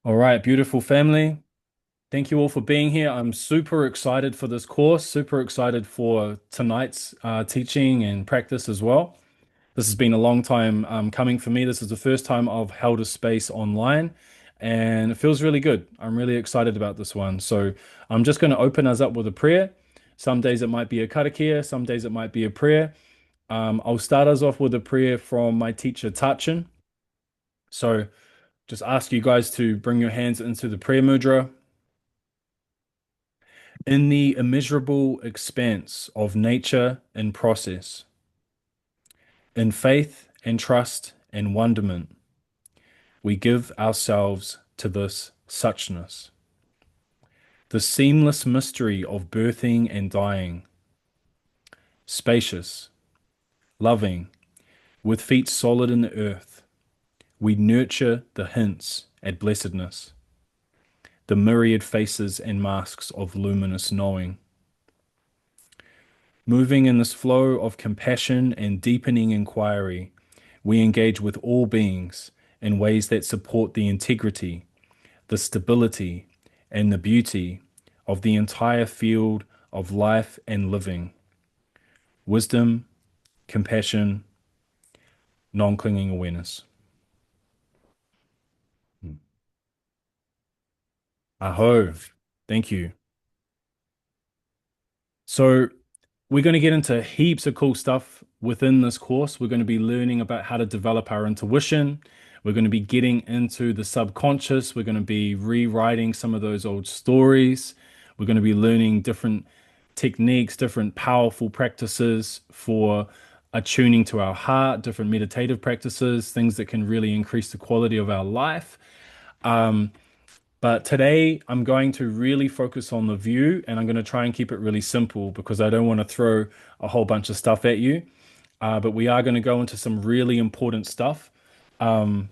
All right, beautiful family. Thank you all for being here. I'm super excited for this course, super excited for tonight's teaching and practice as well. This has been a long time coming for me. This is the first time I've held a space online, and it feels really good. I'm really excited about this one. So I'm just going to open us up with a prayer. Some days it might be a karakia, some days it might be a prayer. I'll start us off with a prayer from my teacher, Tachin. So just ask you guys to bring your hands into the prayer mudra. In the immeasurable expanse of nature and process, in faith and trust and wonderment, we give ourselves to this suchness, the seamless mystery of birthing and dying, spacious, loving, with feet solid in the earth. We nurture the hints at blessedness, the myriad faces and masks of luminous knowing. Moving in this flow of compassion and deepening inquiry, we engage with all beings in ways that support the integrity, the stability, and the beauty of the entire field of life and living. Wisdom, compassion, non-clinging awareness. Aho. Thank you. So, we're going to get into heaps of cool stuff within this course. We're going to be learning about how to develop our intuition. We're going to be getting into the subconscious. We're going to be rewriting some of those old stories. We're going to be learning different techniques, different powerful practices for attuning to our heart, different meditative practices, things that can really increase the quality of our life. But today I'm going to really focus on the view and I'm going to try and keep it really simple because I don't want to throw a whole bunch of stuff at you. But we are going to go into some really important stuff. Yeah,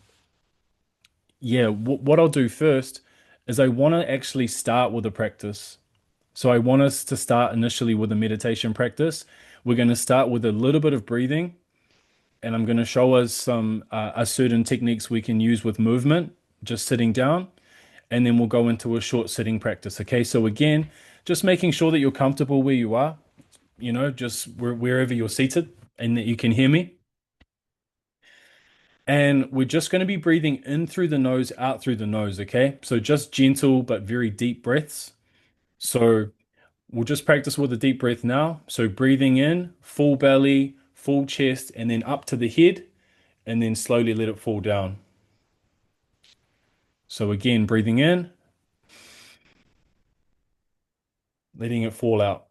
what I'll do first is I want to actually start with a practice. So I want us to start initially with a meditation practice. We're going to start with a little bit of breathing and I'm going to show us some certain techniques we can use with movement, just sitting down. And then we'll go into a short sitting practice. Okay, so again, just making sure that you're comfortable where you are, just wherever you're seated and that you can hear me. And we're just going to be breathing in through the nose, out through the nose. Okay, so just gentle but very deep breaths. So we'll just practice with a deep breath now. So breathing in, full belly, full chest, and then up to the head, and then slowly let it fall down. So again, breathing in, letting it fall out.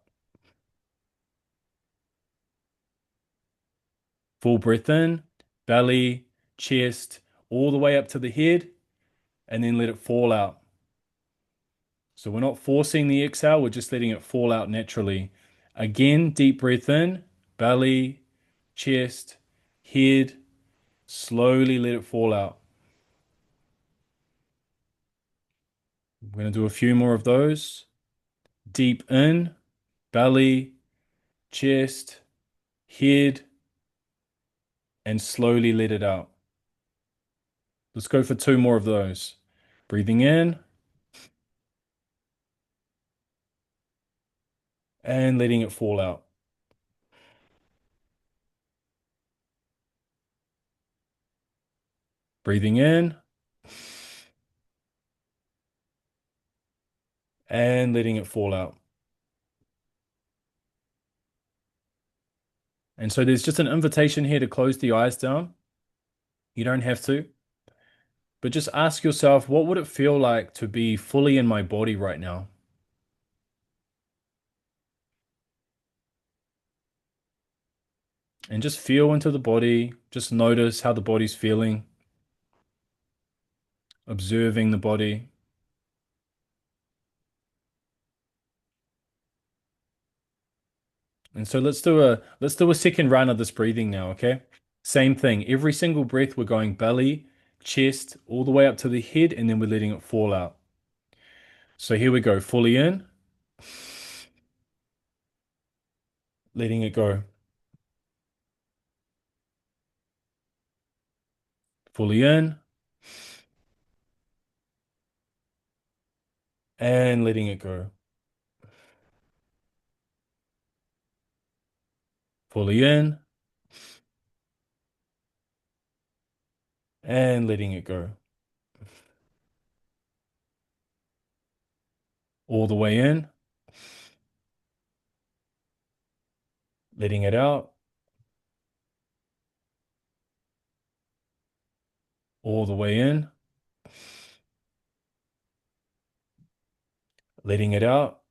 Full breath in, belly, chest, all the way up to the head, and then let it fall out. So we're not forcing the exhale, we're just letting it fall out naturally. Again, deep breath in, belly, chest, head, slowly let it fall out. We're going to do a few more of those. Deep in, belly, chest, head, and slowly let it out. Let's go for two more of those. Breathing in and letting it fall out. Breathing in and letting it fall out. And so there's just an invitation here to close the eyes down. You don't have to, but just ask yourself, what would it feel like to be fully in my body right now? And just feel into the body. Just notice how the body's feeling, observing the body. And so let's do a second round of this breathing now, okay? Same thing. Every single breath, we're going belly, chest, all the way up to the head, and then we're letting it fall out. So here we go. Fully in, letting it go. Fully in, and letting it go. Fully in and letting it go. All the way in, letting it out. All the way in, letting it out.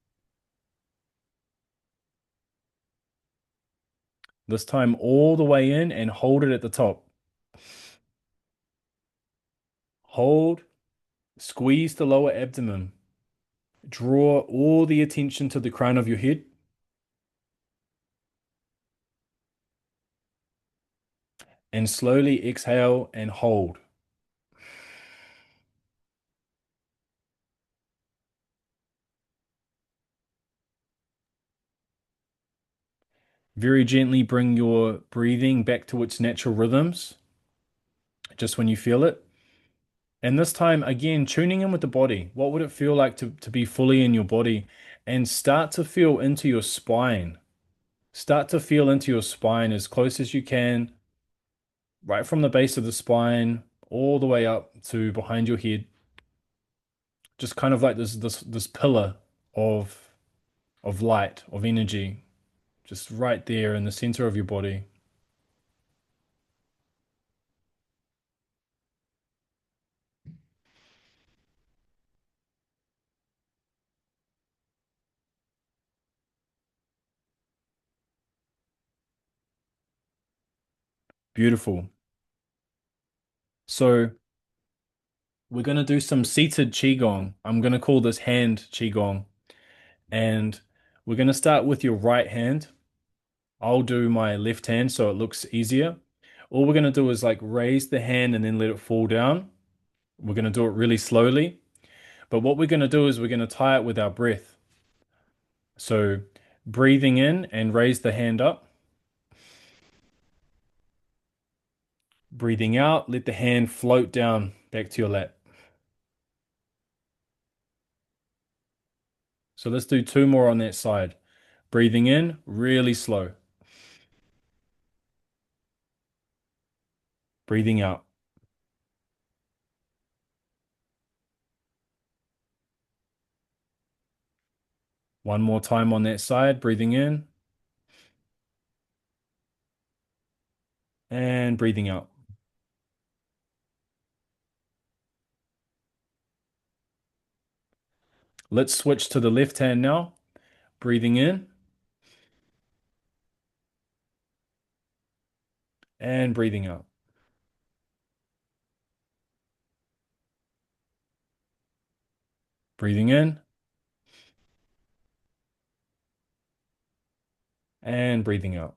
This time all the way in and hold it at the top. Hold, squeeze the lower abdomen. Draw all the attention to the crown of your head and slowly exhale and hold. Very gently bring your breathing back to its natural rhythms, just when you feel it. And this time, again, tuning in with the body. What would it feel like to be fully in your body? And start to feel into your spine. Start to feel into your spine as close as you can, right from the base of the spine all the way up to behind your head. Just kind of like this pillar of light, of energy, just right there in the center of your body. Beautiful. So we're going to do some seated qigong. I'm going to call this hand qigong. And we're going to start with your right hand. I'll do my left hand so it looks easier. All we're going to do is like raise the hand and then let it fall down. We're going to do it really slowly. But what we're going to do is we're going to tie it with our breath. So breathing in and raise the hand up. Breathing out, let the hand float down back to your lap. So let's do two more on that side. Breathing in, really slow. Breathing out. One more time on that side. Breathing in and breathing out. Let's switch to the left hand now. Breathing in and breathing out. Breathing in and breathing out.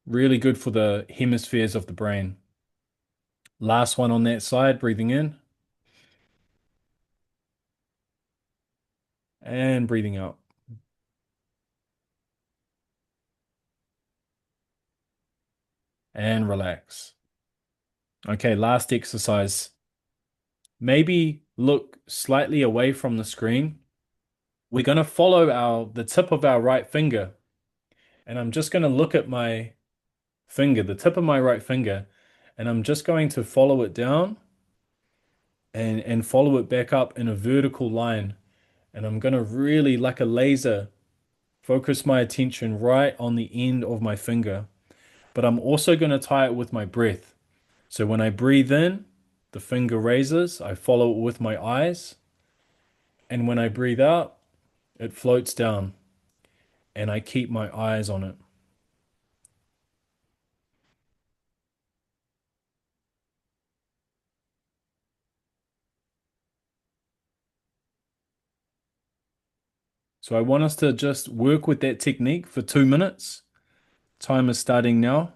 Really good for the hemispheres of the brain. Last one on that side. Breathing in and breathing out. And relax. Okay, last exercise. Maybe look slightly away from the screen. We're going to follow the tip of our right finger. And I'm just going to look at my finger, the tip of my right finger, and I'm just going to follow it down and follow it back up in a vertical line. And I'm going to really, like a laser, focus my attention right on the end of my finger. But I'm also going to tie it with my breath. So when I breathe in, the finger raises, I follow it with my eyes. And when I breathe out, it floats down and I keep my eyes on it. So I want us to just work with that technique for 2 minutes. Time is starting now.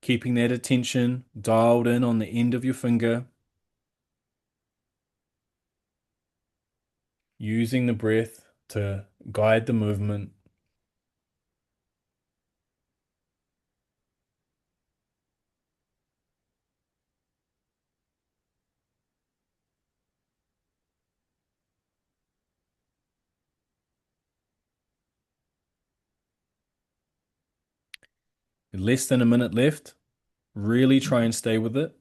keeping that attention dialed in on the end of your finger, using the breath to guide the movement. Less than a minute left. Really try and stay with it.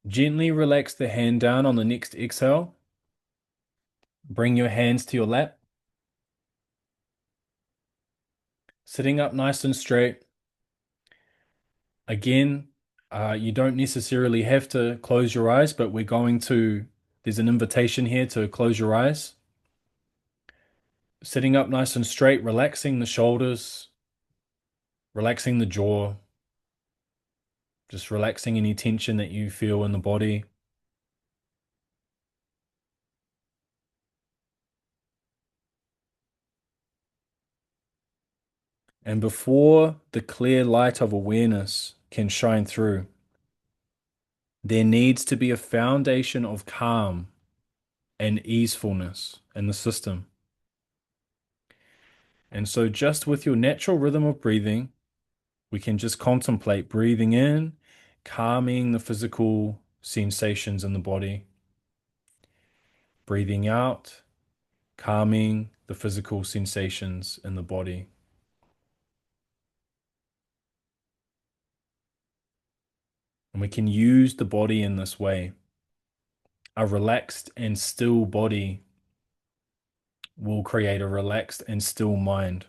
Gently relax the hand down on the next exhale. Bring your hands to your lap, sitting up nice and straight. Again, you don't necessarily have to close your eyes, but there's an invitation here to close your eyes. Sitting up nice and straight, relaxing the shoulders, relaxing the jaw, just relaxing any tension that you feel in the body. And before the clear light of awareness can shine through, there needs to be a foundation of calm and easefulness in the system. And so, just with your natural rhythm of breathing, we can just contemplate breathing in, calming the physical sensations in the body, breathing out, calming the physical sensations in the body. And we can use the body in this way. A relaxed and still body will create a relaxed and still mind.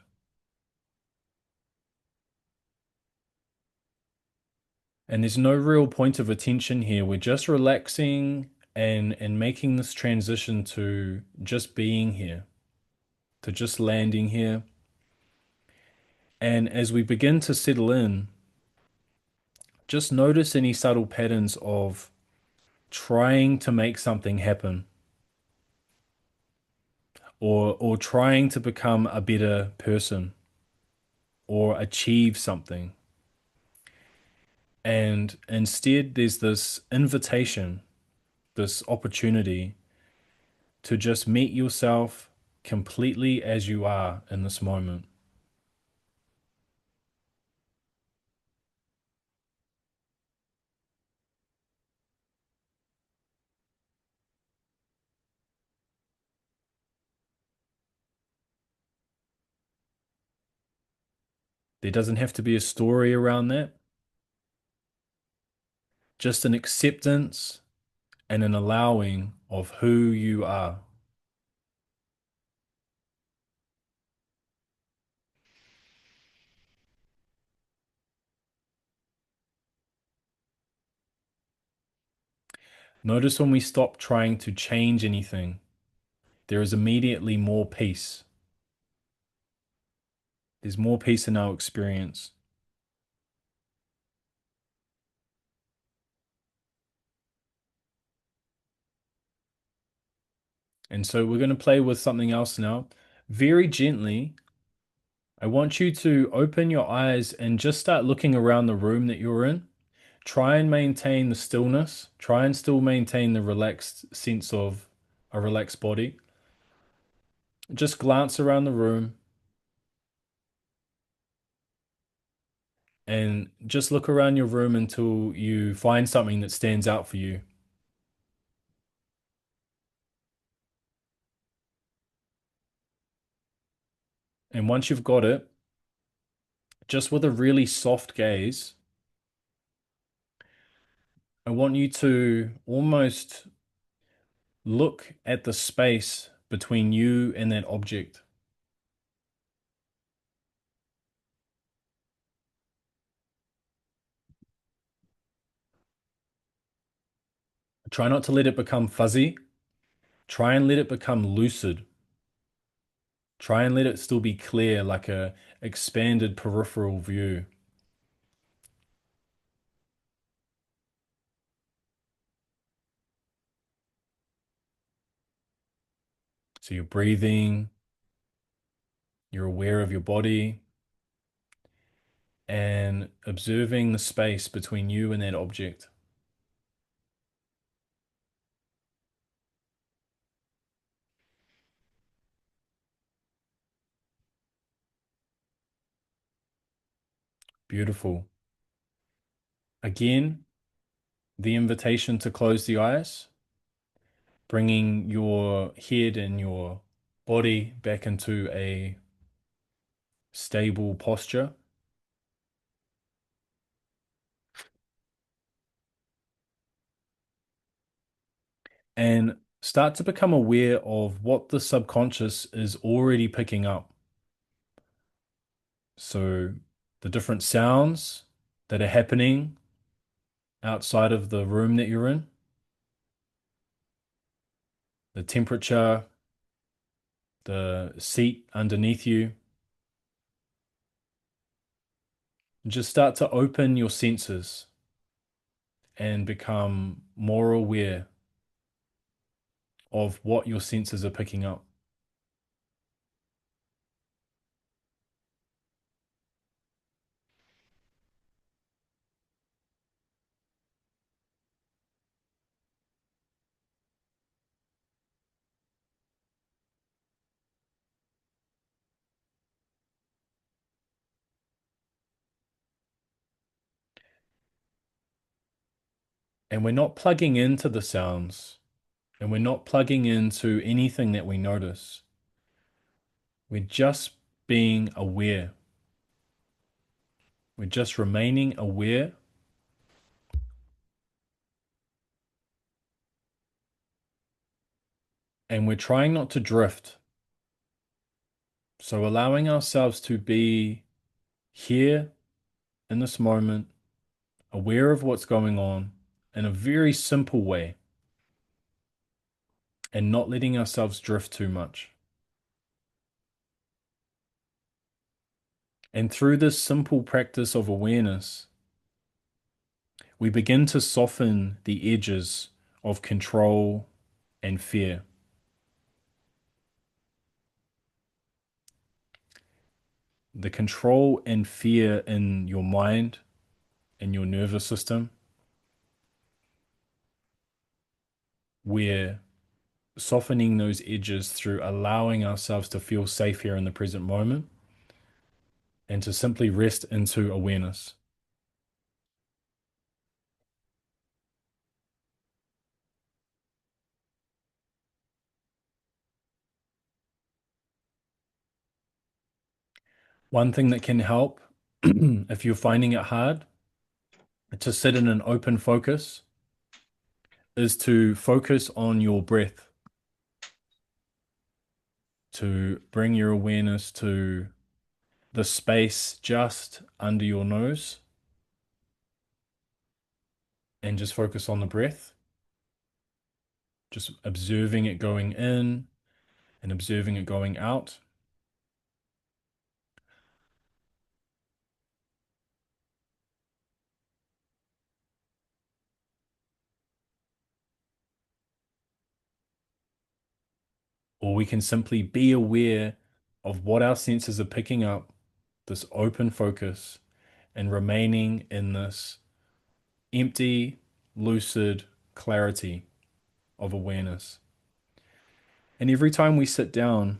And there's no real point of attention here. We're just relaxing and making this transition to just being here, to just landing here. And as we begin to settle in, just notice any subtle patterns of trying to make something happen or trying to become a better person or achieve something. And instead, there's this invitation, this opportunity to just meet yourself completely as you are in this moment. There doesn't have to be a story around that, just an acceptance and an allowing of who you are. Notice when we stop trying to change anything, there is immediately more peace. There's more peace in our experience. And so we're going to play with something else now. Very gently, I want you to open your eyes and just start looking around the room that you're in. Try and maintain the stillness. Try and still maintain the relaxed sense of a relaxed body. Just glance around the room and just look around your room until you find something that stands out for you. And once you've got it, just with a really soft gaze, I want you to almost look at the space between you and that object. Try not to let it become fuzzy. Try and let it become lucid. Try and let it still be clear, like a expanded peripheral view. So you're breathing, you're aware of your body, and observing the space between you and that object. Beautiful. Again, the invitation to close the eyes, bringing your head and your body back into a stable posture, and start to become aware of what the subconscious is already picking up. So, the different sounds that are happening outside of the room that you're in, the temperature, the seat underneath you. Just start to open your senses and become more aware of what your senses are picking up. And we're not plugging into the sounds, and we're not plugging into anything that we notice. We're just being aware. We're just remaining aware, and we're trying not to drift. So allowing ourselves to be here in this moment, aware of what's going on in a very simple way, and not letting ourselves drift too much. And through this simple practice of awareness, we begin to soften the edges of control and fear. The control and fear in your mind and your nervous system, we're softening those edges through allowing ourselves to feel safe here in the present moment and to simply rest into awareness. One thing that can help, if you're finding it hard, to sit in an open focus is to focus on your breath, to bring your awareness to the space just under your nose and just focus on the breath, just observing it going in and observing it going out. Or we can simply be aware of what our senses are picking up, this open focus, and remaining in this empty, lucid clarity of awareness. And every time we sit down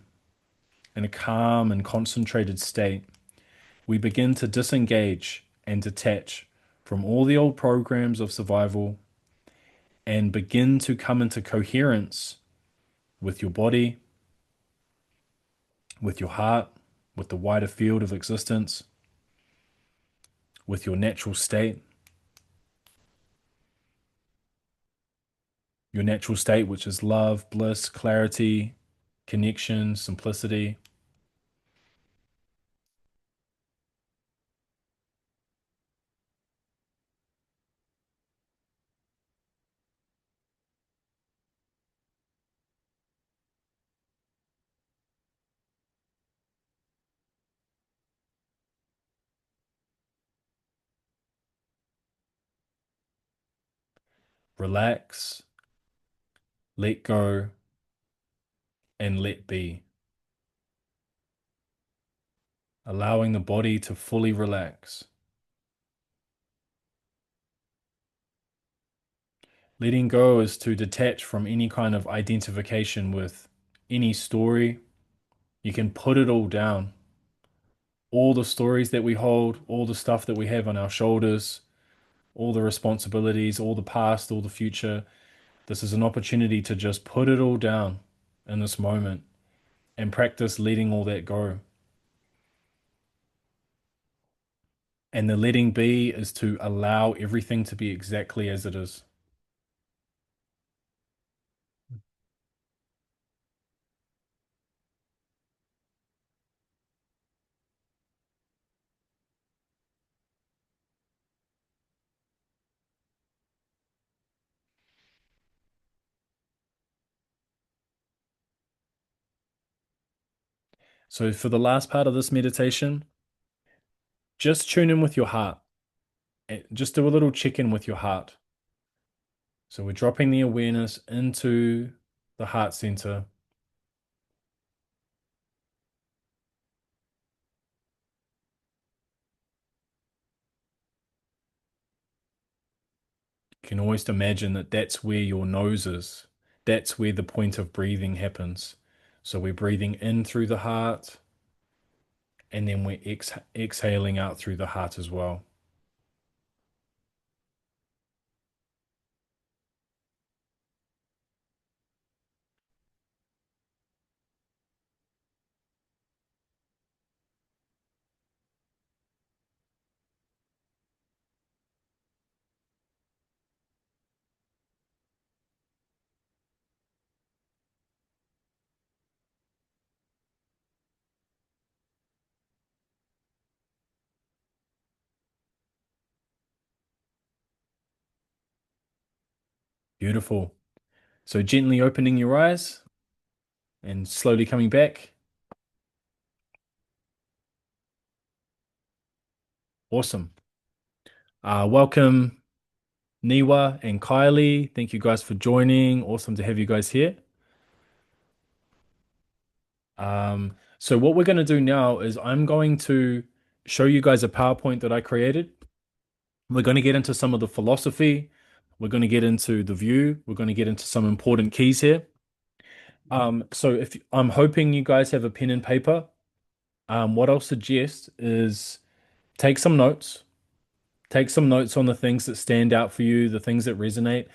in a calm and concentrated state, we begin to disengage and detach from all the old programs of survival and begin to come into coherence with your body, with your heart, with the wider field of existence. with your natural state, which is love, bliss, clarity, connection, simplicity. Relax, let go, and let be, allowing the body to fully relax. Letting go is to detach from any kind of identification with any story. You can put it all down. All the stories that we hold, all the stuff that we have on our shoulders, all the responsibilities, all the past, all the future. This is an opportunity to just put it all down in this moment and practice letting all that go. And the letting be is to allow everything to be exactly as it is. So, for the last part of this meditation, just tune in with your heart. Just do a little check in with your heart. So, we're dropping the awareness into the heart center. You can always imagine that that's where your nose is. That's where the point of breathing happens. So, we're breathing in through the heart and then we're exhaling out through the heart as well. Beautiful. So, gently opening your eyes and slowly coming back. Awesome. Welcome, Niwa and Kylie. Thank you guys for joining. Awesome to have you guys here. So what we're going to do now is I'm going to show you guys a PowerPoint that I created. We're going to get into some of the philosophy. We're going to get into the view. We're going to get into some important keys here. So if I'm hoping you guys have a pen and paper, what I'll suggest is take some notes. Take some notes on the things that stand out for you, the things that resonate.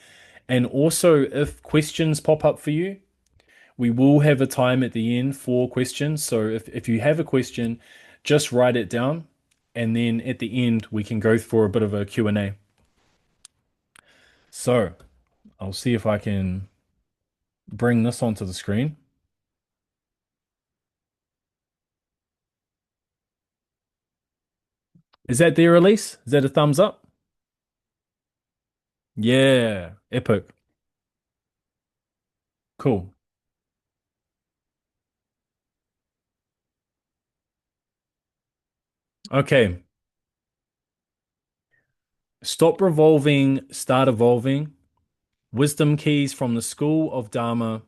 And also, if questions pop up for you, we will have a time at the end for questions. So if you have a question, just write it down. And then at the end, we can go for a bit of a Q&A. So I'll see if I can bring this onto the screen. Is that there, Elise? Is that a thumbs up? Yeah, epic. Cool. Okay. Stop revolving, start evolving. Wisdom keys from the School of Dharma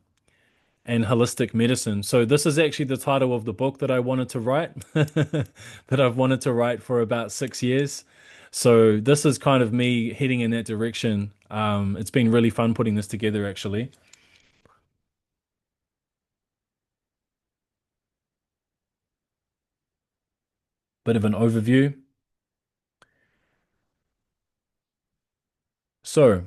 and holistic medicine. So this is actually the title of the book that I wanted to write, that I've wanted to write for about 6 years. So this is kind of me heading in that direction. It's been really fun putting this together, actually. Bit of an overview. So,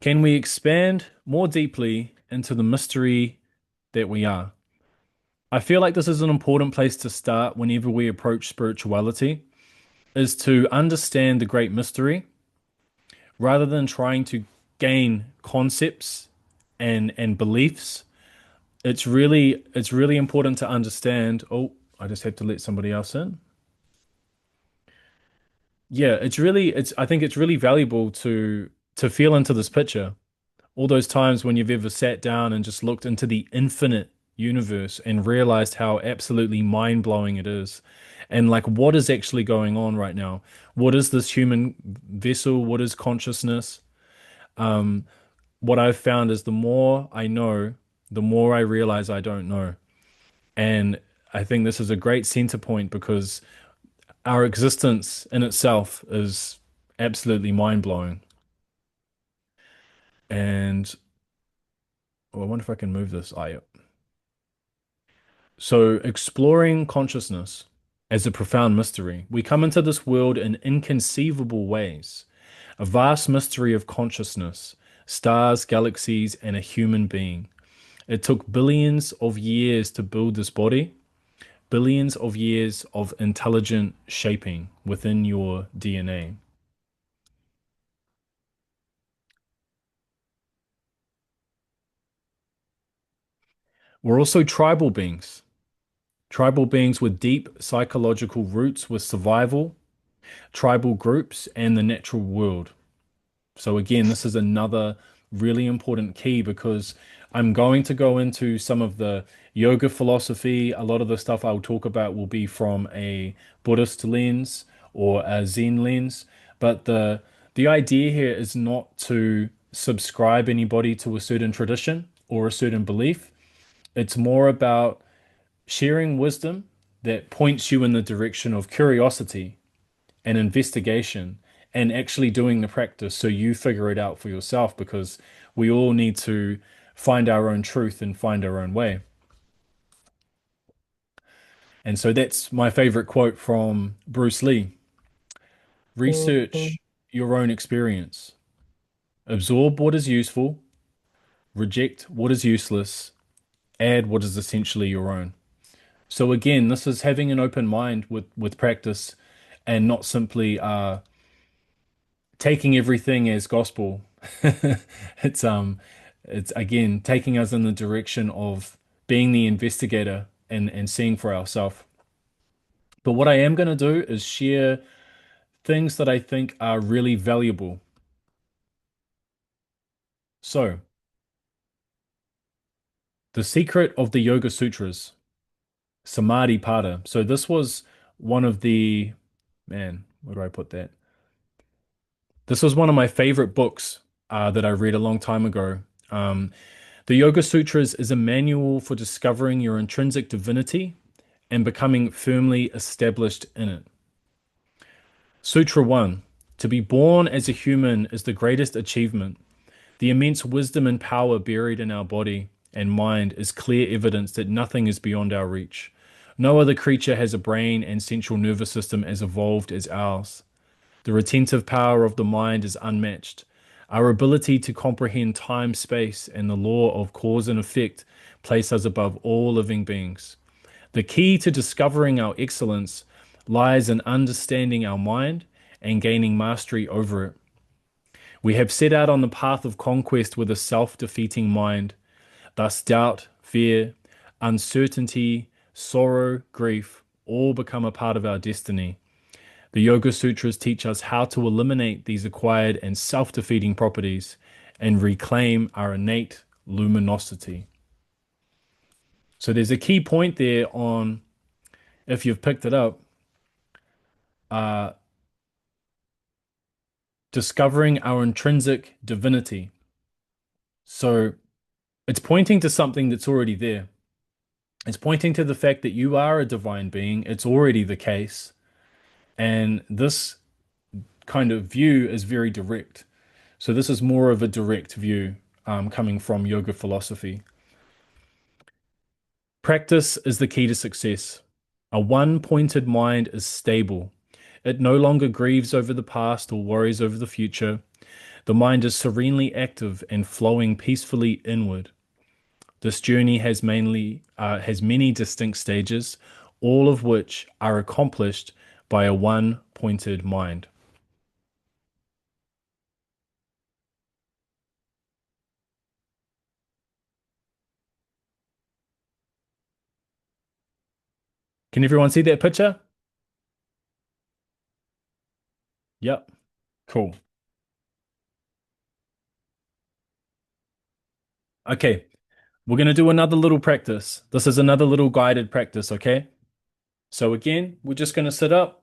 can we expand more deeply into the mystery that we are? I feel like this is an important place to start whenever we approach spirituality. is to understand the great mystery rather than trying to gain concepts and beliefs. It's really important to understand. Oh, I just had to let somebody else in. Yeah, it's I think it's really valuable to feel into this picture. All those times when you've ever sat down and just looked into the infinite universe and realized how absolutely mind-blowing it is. And like what is actually going on right now? What is this human vessel? What is consciousness? What I've found is the more I know, the more I realize I don't know. And I think this is a great center point because our existence in itself is absolutely mind-blowing. And oh, I wonder if I can move this. Oh, yeah. So, exploring consciousness as a profound mystery, we come into this world in inconceivable ways. A vast mystery of consciousness, stars, galaxies, and a human being. It took billions of years to build this body, billions of years of intelligent shaping within your DNA. We're also tribal beings with deep psychological roots with survival, tribal groups, and the natural world. So again, this is another really important key because I'm going to go into some of the yoga philosophy. A lot of the stuff I'll talk about will be from a Buddhist lens or a Zen lens, but the idea here is not to subscribe anybody to a certain tradition or a certain belief. It's more about sharing wisdom that points you in the direction of curiosity and investigation and actually doing the practice so you figure it out for yourself because we all need to find our own truth and find our own way. And so that's my favorite quote from Bruce Lee. Research your own experience. Absorb what is useful, reject what is useless, add what is essentially your own. So again, this is having an open mind with practice and not simply taking everything as gospel. It's it's again taking us in the direction of being the investigator and seeing for ourselves. But what I am going to do is share things that I think are really valuable. So, the secret of the Yoga Sutras, Samadhi Pada. So this was one of the, man, where do I put that? This was one of my favorite books that I read a long time ago. Um, The Yoga Sutras is a manual for discovering your intrinsic divinity and becoming firmly established in it. Sutra 1. To be born as a human is the greatest achievement. The immense wisdom and power buried in our body and mind is clear evidence that nothing is beyond our reach. No other creature has a brain and central nervous system as evolved as ours. The retentive power of the mind is unmatched. Our ability to comprehend time, space, and the law of cause and effect place us above all living beings. The key to discovering our excellence lies in understanding our mind and gaining mastery over it. We have set out on the path of conquest with a self-defeating mind. Thus, doubt, fear, uncertainty, sorrow, grief all become a part of our destiny. The Yoga Sutras teach us how to eliminate these acquired and self-defeating properties and reclaim our innate luminosity. So there's a key point there on, if you've picked it up, uh, discovering our intrinsic divinity. So it's pointing to something that's already there. It's pointing to the fact that you are a divine being. It's already the case. And this kind of view is very direct. So this is more of a direct view coming from yoga philosophy. Practice is the key to success. A one-pointed mind is stable. It no longer grieves over the past or worries over the future. The mind is serenely active and flowing peacefully inward. This journey has many distinct stages, all of which are accomplished by a one-pointed mind. Can everyone see that picture? Yep. Cool. Okay, we're going to do another little practice. This is another little guided practice, okay? So again, we're just going to sit up.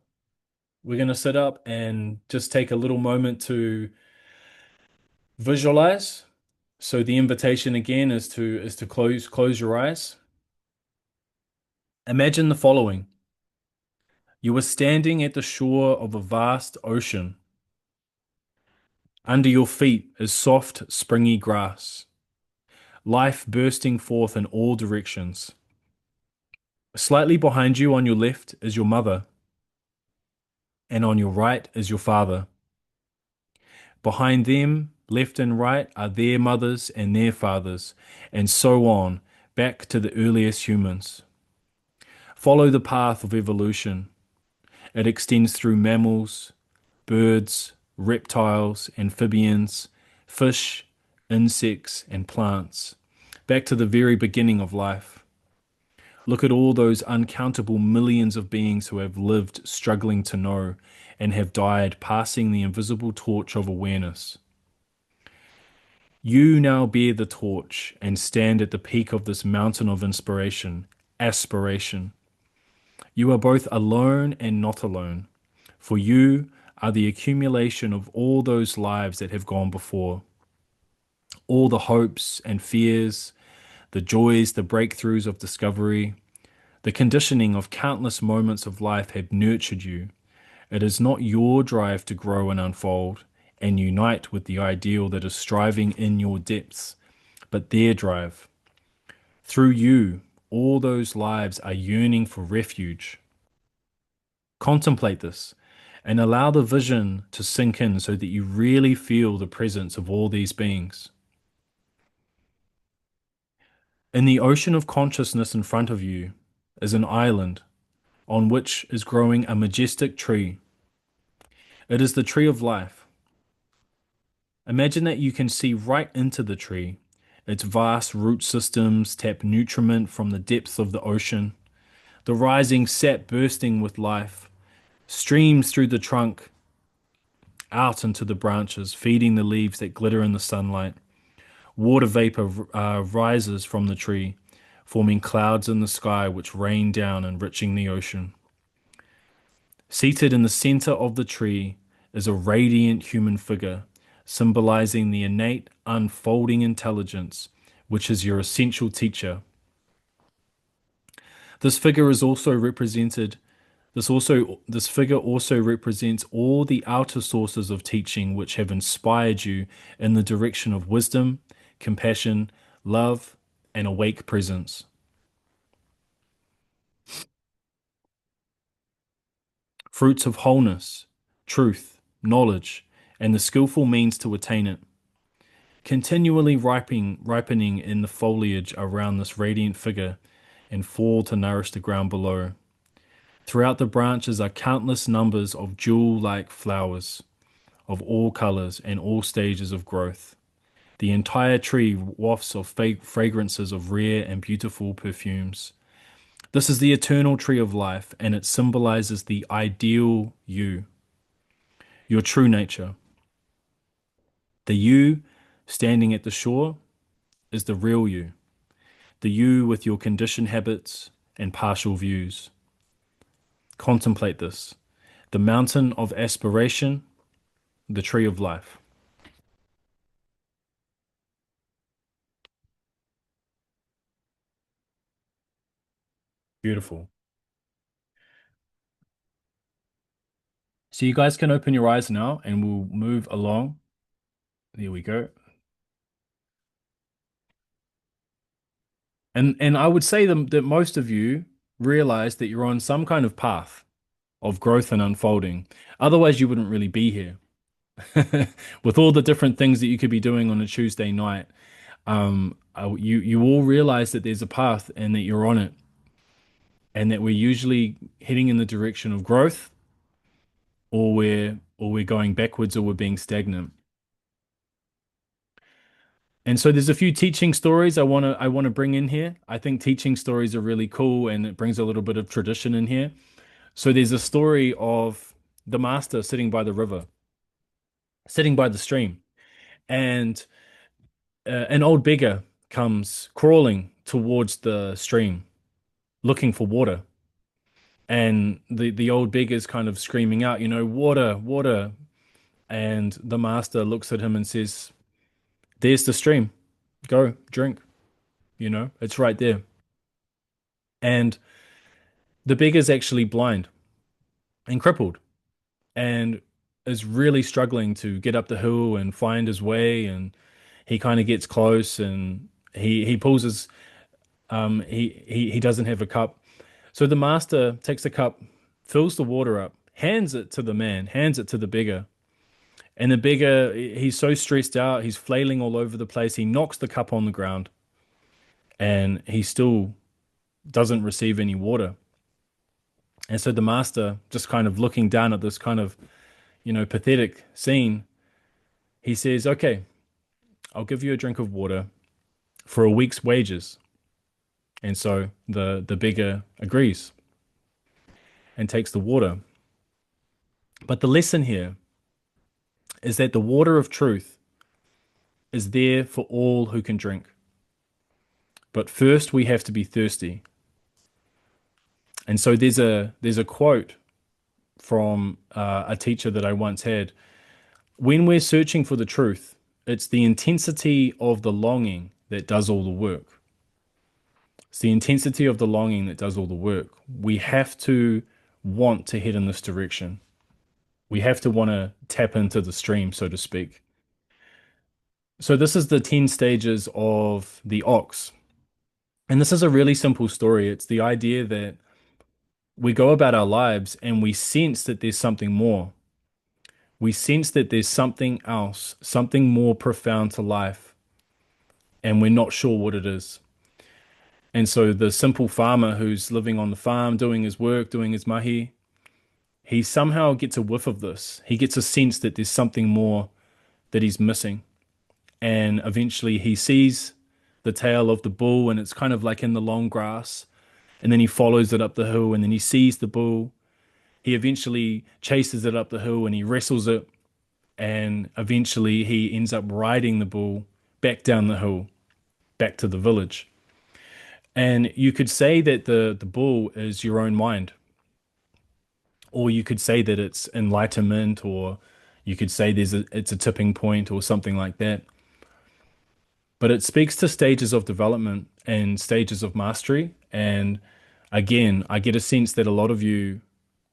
We're going to sit up and just take a little moment to visualize. So the invitation again is to close your eyes. Imagine the following. You are standing at the shore of a vast ocean. Under your feet is soft, springy grass, life bursting forth in all directions. Slightly behind you on your left is your mother, and on your right is your father. Behind them, left and right, are their mothers and their fathers, and so on, back to the earliest humans. Follow the path of evolution. It extends through mammals, birds, reptiles, amphibians, fish, insects, and plants, back to the very beginning of life. Look at all those uncountable millions of beings who have lived struggling to know and have died passing the invisible torch of awareness. You now bear the torch and stand at the peak of this mountain of inspiration, aspiration. You are both alone and not alone, for you are the accumulation of all those lives that have gone before, all the hopes and fears, the joys, the breakthroughs of discovery, the conditioning of countless moments of life have nurtured you. It is not your drive to grow and unfold and unite with the ideal that is striving in your depths, but their drive. Through you, all those lives are yearning for refuge. Contemplate this and allow the vision to sink in so that you really feel the presence of all these beings. In the ocean of consciousness in front of you is an island on which is growing a majestic tree. It is the tree of life. Imagine that you can see right into the tree. Its vast root systems tap nutriment from the depths of the ocean. The rising sap bursting with life streams through the trunk out into the branches, feeding the leaves that glitter in the sunlight. Water vapor rises from the tree, forming clouds in the sky which rain down, enriching the ocean. Seated in the center of the tree is a radiant human figure, symbolizing the innate, unfolding intelligence, which is your essential teacher. This figure is also represented. This figure also represents all the outer sources of teaching which have inspired you in the direction of wisdom, compassion, love, and awake presence. Fruits of wholeness, truth, knowledge, and the skillful means to attain it. Continually ripening in the foliage around this radiant figure and fall to nourish the ground below. Throughout the branches are countless numbers of jewel-like flowers of all colors and all stages of growth. The entire tree wafts of fragrances of rare and beautiful perfumes. This is the eternal tree of life, and it symbolizes the ideal you, your true nature. The you standing at the shore is the real you, the you with your conditioned habits and partial views. Contemplate this. The mountain of aspiration, the tree of life. Beautiful. So you guys can open your eyes now and we'll move along. There we go. And I would say that most of you realize that you're on some kind of path of growth and unfolding. Otherwise, you wouldn't really be here. With all the different things that you could be doing on a Tuesday night, you all realize that there's a path and that you're on it, and that we're usually heading in the direction of growth. or we're going backwards or we're being stagnant. And so there's a few teaching stories I want to bring in here. I think teaching stories are really cool and it brings a little bit of tradition in here. So there's a story of the master sitting by the river, sitting by the stream, and an old beggar comes crawling towards the stream looking for water. And the old beggar's kind of screaming out, water, water. And the master looks at him and says, "There's the stream. Go drink. It's right there." And the beggar's actually blind and crippled and is really struggling to get up the hill and find his way. And he kind of gets close and he pulls his he doesn't have a cup. So the master takes the cup, fills the water up, hands it to the man, hands it to the beggar. And the beggar, he's so stressed out, he's flailing all over the place. He knocks the cup on the ground and he still doesn't receive any water. And so the master, just kind of looking down at this kind of, pathetic scene, he says, "Okay, I'll give you a drink of water for a week's wages." And so the beggar agrees and takes the water. But the lesson here is that the water of truth is there for all who can drink. But first we have to be thirsty. And so there's a quote from a teacher that I once had. When we're searching for the truth, it's the intensity of the longing that does all the work. It's the intensity of the longing that does all the work. We have to want to head in this direction. We have to want to tap into the stream, so to speak. So this is the 10 stages of the ox. And this is a really simple story. It's the idea that we go about our lives and we sense that there's something more. We sense that there's something else, something more profound to life, and we're not sure what it is. And so the simple farmer who's living on the farm, doing his work, doing his mahi, he somehow gets a whiff of this. He gets a sense that there's something more that he's missing. And eventually he sees the tail of the bull and it's kind of like in the long grass. And then he follows it up the hill and then he sees the bull. He eventually chases it up the hill and he wrestles it. And eventually he ends up riding the bull back down the hill, back to the village. And you could say that the bull is your own mind, or you could say that it's enlightenment, or you could say it's a tipping point or something like that. But it speaks to stages of development and stages of mastery. And again, I get a sense that a lot of you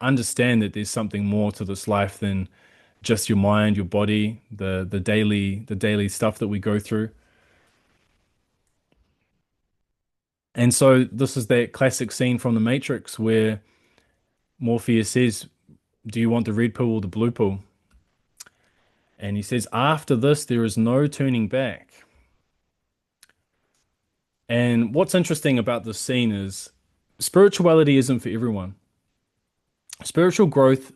understand that there's something more to this life than just your mind, your body, the daily stuff that we go through. And so this is that classic scene from The Matrix where Morpheus says, "Do you want the red pill or the blue pill?" And he says, "After this, there is no turning back." And what's interesting about this scene is spirituality isn't for everyone. Spiritual growth,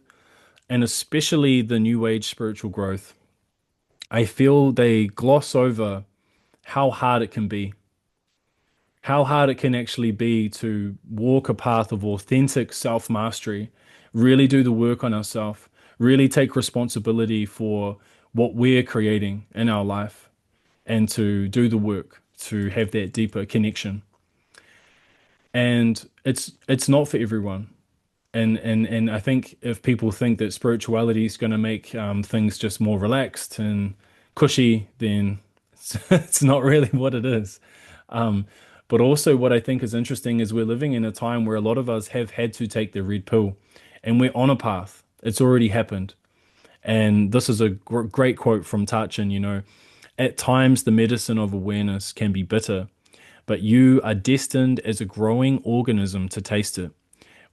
and especially the new age spiritual growth, I feel they gloss over how hard it can be, how hard it can actually be to walk a path of authentic self mastery, really do the work on ourselves, really take responsibility for what we're creating in our life, and to do the work to have that deeper connection. And it's not for everyone. And I think if people think that spirituality is going to make things just more relaxed and cushy, then it's not really what it is. Um, but also, what I think is interesting is we're living in a time where a lot of us have had to take the red pill, and we're on a path. It's already happened. And this is a great quote from Tachin, at times the medicine of awareness can be bitter, but you are destined as a growing organism to taste it,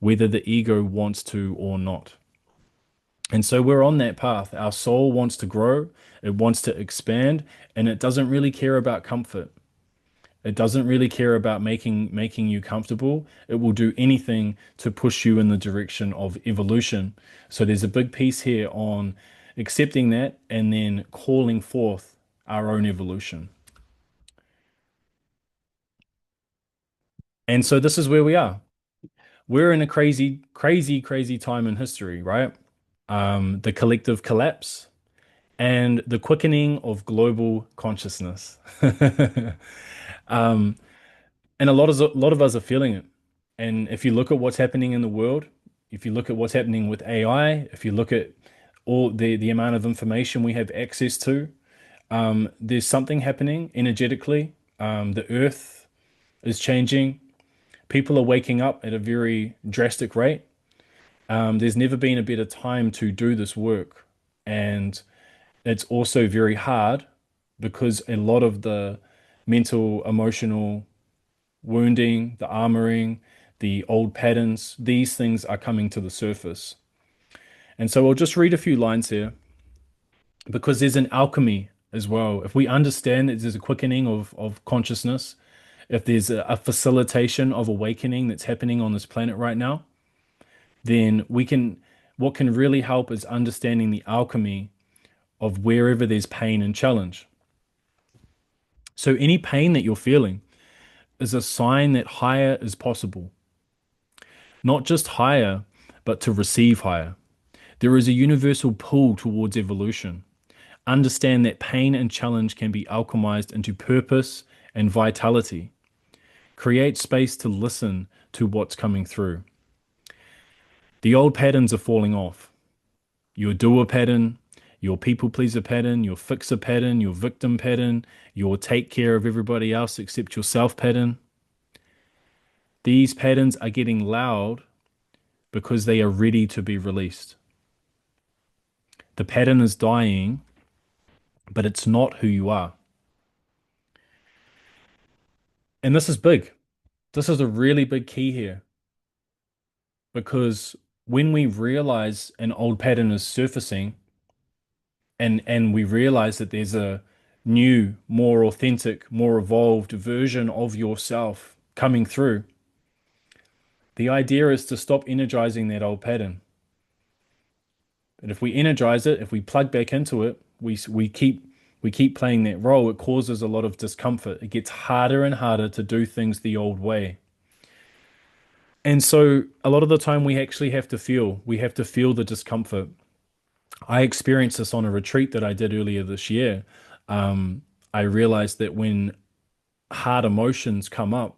whether the ego wants to or not. And so we're on that path. Our soul wants to grow, it wants to expand, and it doesn't really care about comfort. It doesn't really care about making you comfortable. It will do anything to push you in the direction of evolution. So there's a big piece here on accepting that and then calling forth our own evolution. And so this is where we are. We're in a crazy, crazy, crazy time in history, right? The collective collapse and the quickening of global consciousness. And a lot of us are feeling it. And if you look at what's happening in the world, if you look at what's happening with AI, if you look at all the amount of information we have access to, there's something happening energetically. The earth is changing. People are waking up at a very drastic rate. There's never been a better time to do this work. And it's also very hard because a lot of the mental, emotional wounding, the armoring, the old patterns, these things are coming to the surface. And so I'll just read a few lines here because there's an alchemy as well. If we understand that there's a quickening of consciousness, if there's a facilitation of awakening that's happening on this planet right now, then what can really help is understanding the alchemy of wherever there's pain and challenge. So any pain that you're feeling is a sign that higher is possible. Not just higher, but to receive higher. There is a universal pull towards evolution. Understand that pain and challenge can be alchemized into purpose and vitality. Create space to listen to what's coming through. The old patterns are falling off. Your doer pattern, your people pleaser pattern, your fixer pattern, your victim pattern, your take care of everybody else except yourself pattern. These patterns are getting loud because they are ready to be released. The pattern is dying, but it's not who you are. And this is big. This is a really big key here because when we realize an old pattern is surfacing and we realize that there's a new, more authentic, more evolved version of yourself coming through, the idea is to stop energizing that old pattern. But if we energize it, if we plug back into it, we keep playing that role. It causes a lot of discomfort. It gets harder and harder to do things the old way. And so a lot of the time we have to feel the discomfort. I experienced this on a retreat that I did earlier this year. I realized that when hard emotions come up,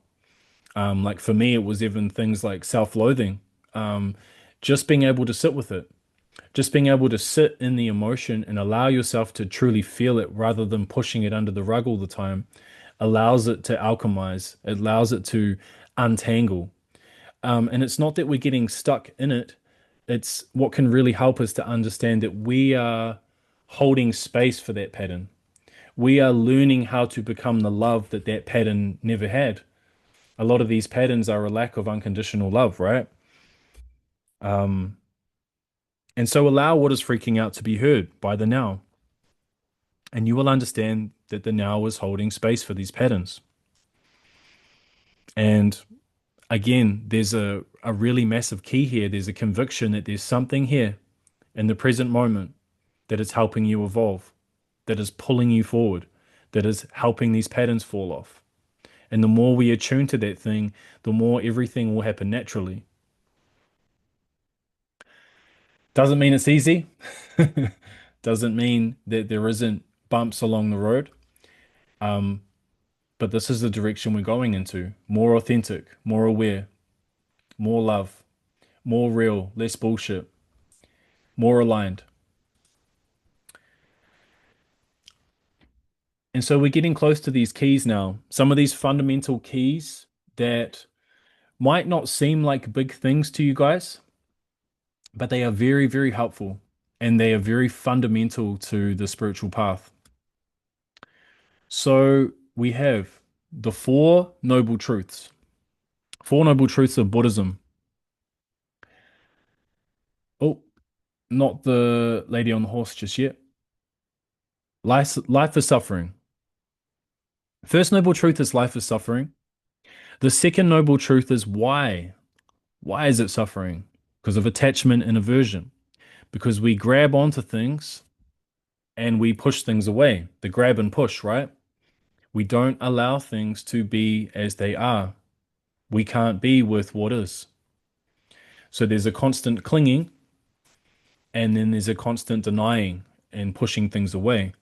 like for me, it was even things like self-loathing, um, just being able to sit with it, just being able to sit in the emotion and allow yourself to truly feel it rather than pushing it under the rug all the time, allows it to alchemize, it allows it to untangle. And it's not that we're getting stuck in it. It's what can really help us to understand that we are holding space for that pattern. We are learning how to become the love that that pattern never had. A lot of these patterns are a lack of unconditional love, right? Um, and so allow what is freaking out to be heard by the now. And you will understand that the now is holding space for these patterns. And again, there's a really massive key here. There's a conviction that there's something here in the present moment that is helping you evolve, that is pulling you forward, that is helping these patterns fall off. And the more we attune to that thing, the more everything will happen naturally. Doesn't mean it's easy. Doesn't mean that there isn't bumps along the road. Um, but this is the direction we're going into. More authentic, more aware, more love, more real, less bullshit, more aligned. And so we're getting close to these keys now. Some of these fundamental keys that might not seem like big things to you guys, but they are very, very helpful and they are very fundamental to the spiritual path. So we have the Four Noble Truths. Four Noble Truths of Buddhism. Oh, not the lady on the horse just yet. Life is suffering. First noble truth is life is suffering. The second noble truth is why. Why is it suffering? Because of attachment and aversion. Because we grab onto things and we push things away. The grab and push, right? We don't allow things to be as they are. We can't be with what is. So there's a constant clinging and then there's a constant denying and pushing things away.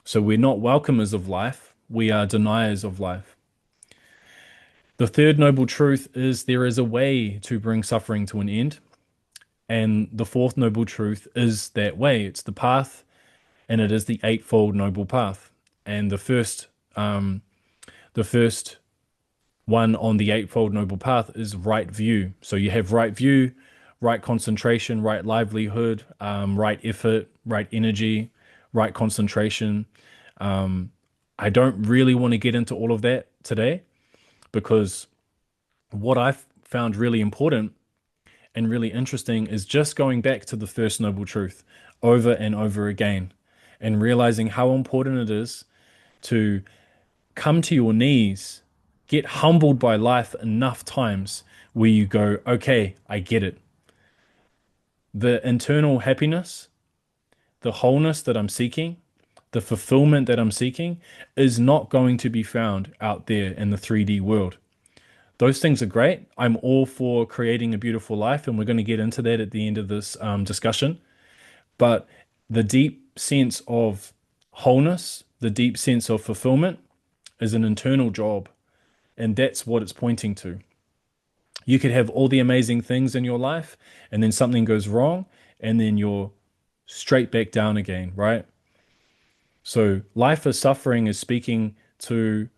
So we're not welcomers of life, we are deniers of life. The third noble truth is there is a way to bring suffering to an end. And the fourth noble truth is that way. It's the path, and it is the eightfold noble path. And the first one on the eightfold noble path is right view. So you have right view, right concentration, right livelihood, right effort, right energy, right concentration. I don't really want to get into all of that today because what I've found really important and really interesting is just going back to the first noble truth over and over again and realizing how important it is to come to your knees, get humbled by life enough times where you go, okay, I get it. The internal happiness, the wholeness that I'm seeking, the fulfillment that I'm seeking is not going to be found out there in the 3D world. Those things are great. I'm all for creating a beautiful life, and we're going to get into that at the end of this discussion. But the deep sense of wholeness, the deep sense of fulfillment is an internal job, and that's what it's pointing to. You could have all the amazing things in your life, and then something goes wrong, and then you're straight back down again, right? So, life as suffering is speaking to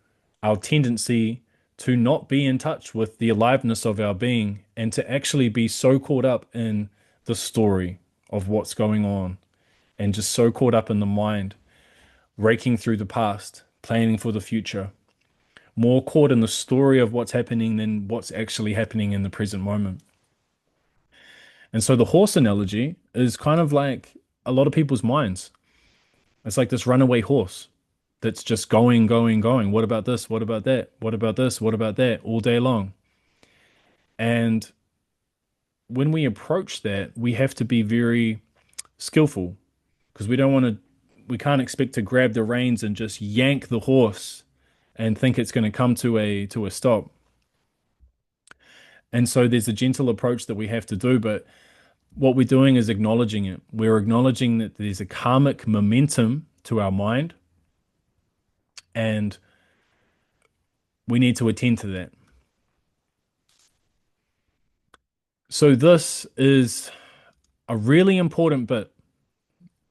our tendency to not be in touch with the aliveness of our being and to actually be so caught up in the story of what's going on and just so caught up in the mind, raking through the past, planning for the future, more caught in the story of what's happening than what's actually happening in the present moment. And so the horse analogy is kind of like a lot of people's minds. It's like this runaway horse that's just going, going, going. What about this? What about that? What about this? What about that? All day long. And when we approach that, we have to be very skillful because we can't expect to grab the reins and just yank the horse and think it's going to come to a stop. And so there's a gentle approach that we have to do, but what we're doing is acknowledging it. We're acknowledging that there's a karmic momentum to our mind, and we need to attend to that. So this is a really important bit.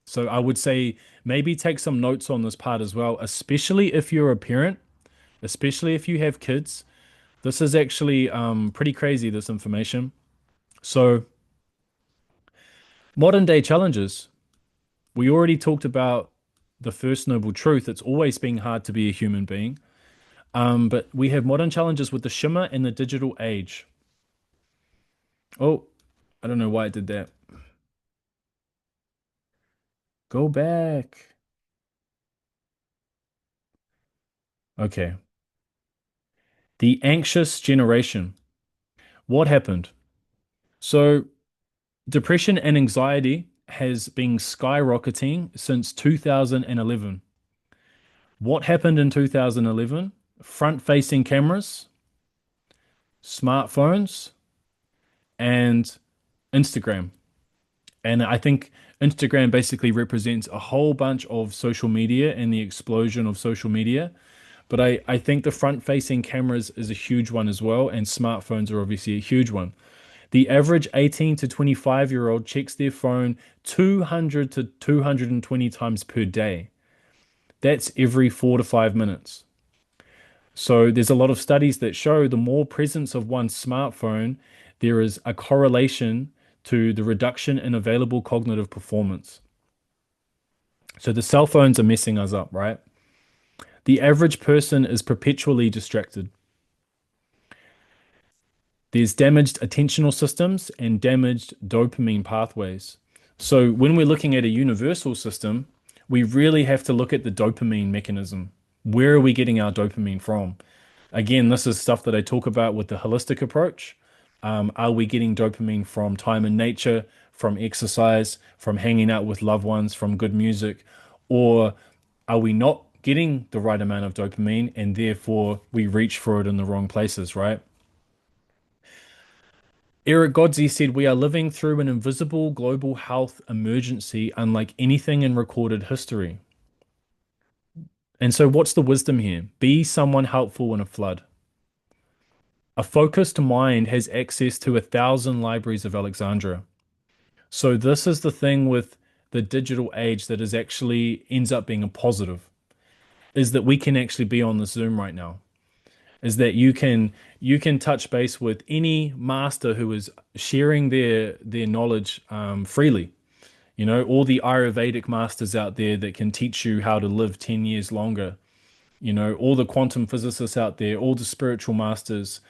So I would say maybe take some notes on this part as well, especially if you're a parent, especially if you have kids. This is actually pretty crazy, this information. So modern day challenges. We already talked about the first noble truth. It's always been hard to be a human being. But we have modern challenges with the shimmer and the digital age. Oh, I don't know why it did that. Go back. Okay. The anxious generation. What happened? So, depression and anxiety has been skyrocketing since 2011. What happened in 2011? Front-facing cameras, smartphones, and Instagram. And I think Instagram basically represents a whole bunch of social media and the explosion of social media. But I think the front facing cameras is a huge one as well, and smartphones are obviously a huge one. The average 18 to 25-year-old checks their phone 200 to 220 times per day. That's every 4 to 5 minutes. So there's a lot of studies that show the more presence of one's smartphone, there is a correlation to the reduction in available cognitive performance. So the cell phones are messing us up, right? The average person is perpetually distracted. There's damaged attentional systems and damaged dopamine pathways. So when we're looking at a universal system, we really have to look at the dopamine mechanism. Where are we getting our dopamine from? Again, this is stuff that I talk about with the holistic approach. Are we getting dopamine from time in nature, from exercise, from hanging out with loved ones, from good music? Or are we not getting the right amount of dopamine and therefore we reach for it in the wrong places, right? Eric Godsey said, "We are living through an invisible global health emergency unlike anything in recorded history." And so, what's the wisdom here? Be someone helpful in a flood. A focused mind has access to 1,000 libraries of Alexandria. So this is the thing with the digital age that is actually ends up being a positive, is that we can actually be on the Zoom right now. Is that you can touch base with any master who is sharing their knowledge freely. You know, all the Ayurvedic masters out there that can teach you how to live 10 years longer. You know, all the quantum physicists out there, all the spiritual masters,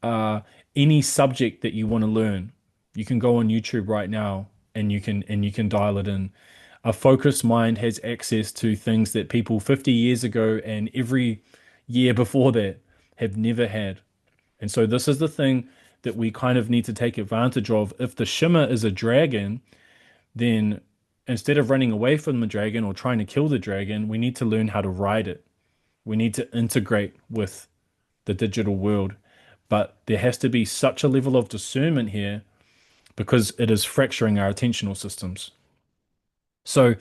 uh, any subject that you want to learn, you can go on YouTube right now and you can dial it in. A focused mind has access to things that people 50 years ago and every year before that have never had. And so this is the thing that we kind of need to take advantage of. If the shimmer is a dragon, then instead of running away from the dragon or trying to kill the dragon, we need to learn how to ride it. We need to integrate with the digital world. But there has to be such a level of discernment here because it is fracturing our attentional systems. So,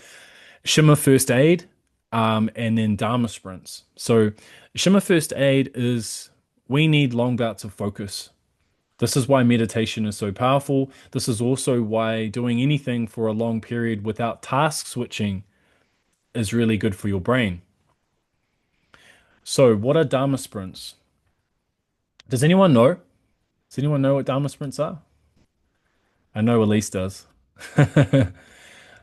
Shimmer First Aid, and then Dharma sprints. So, Shimmer First Aid is we need long bouts of focus. This is why meditation is so powerful. This is also why doing anything for a long period without task switching is really good for your brain. So, what are Dharma sprints? Does anyone know? Does anyone know what Dharma sprints are? I know Elise does.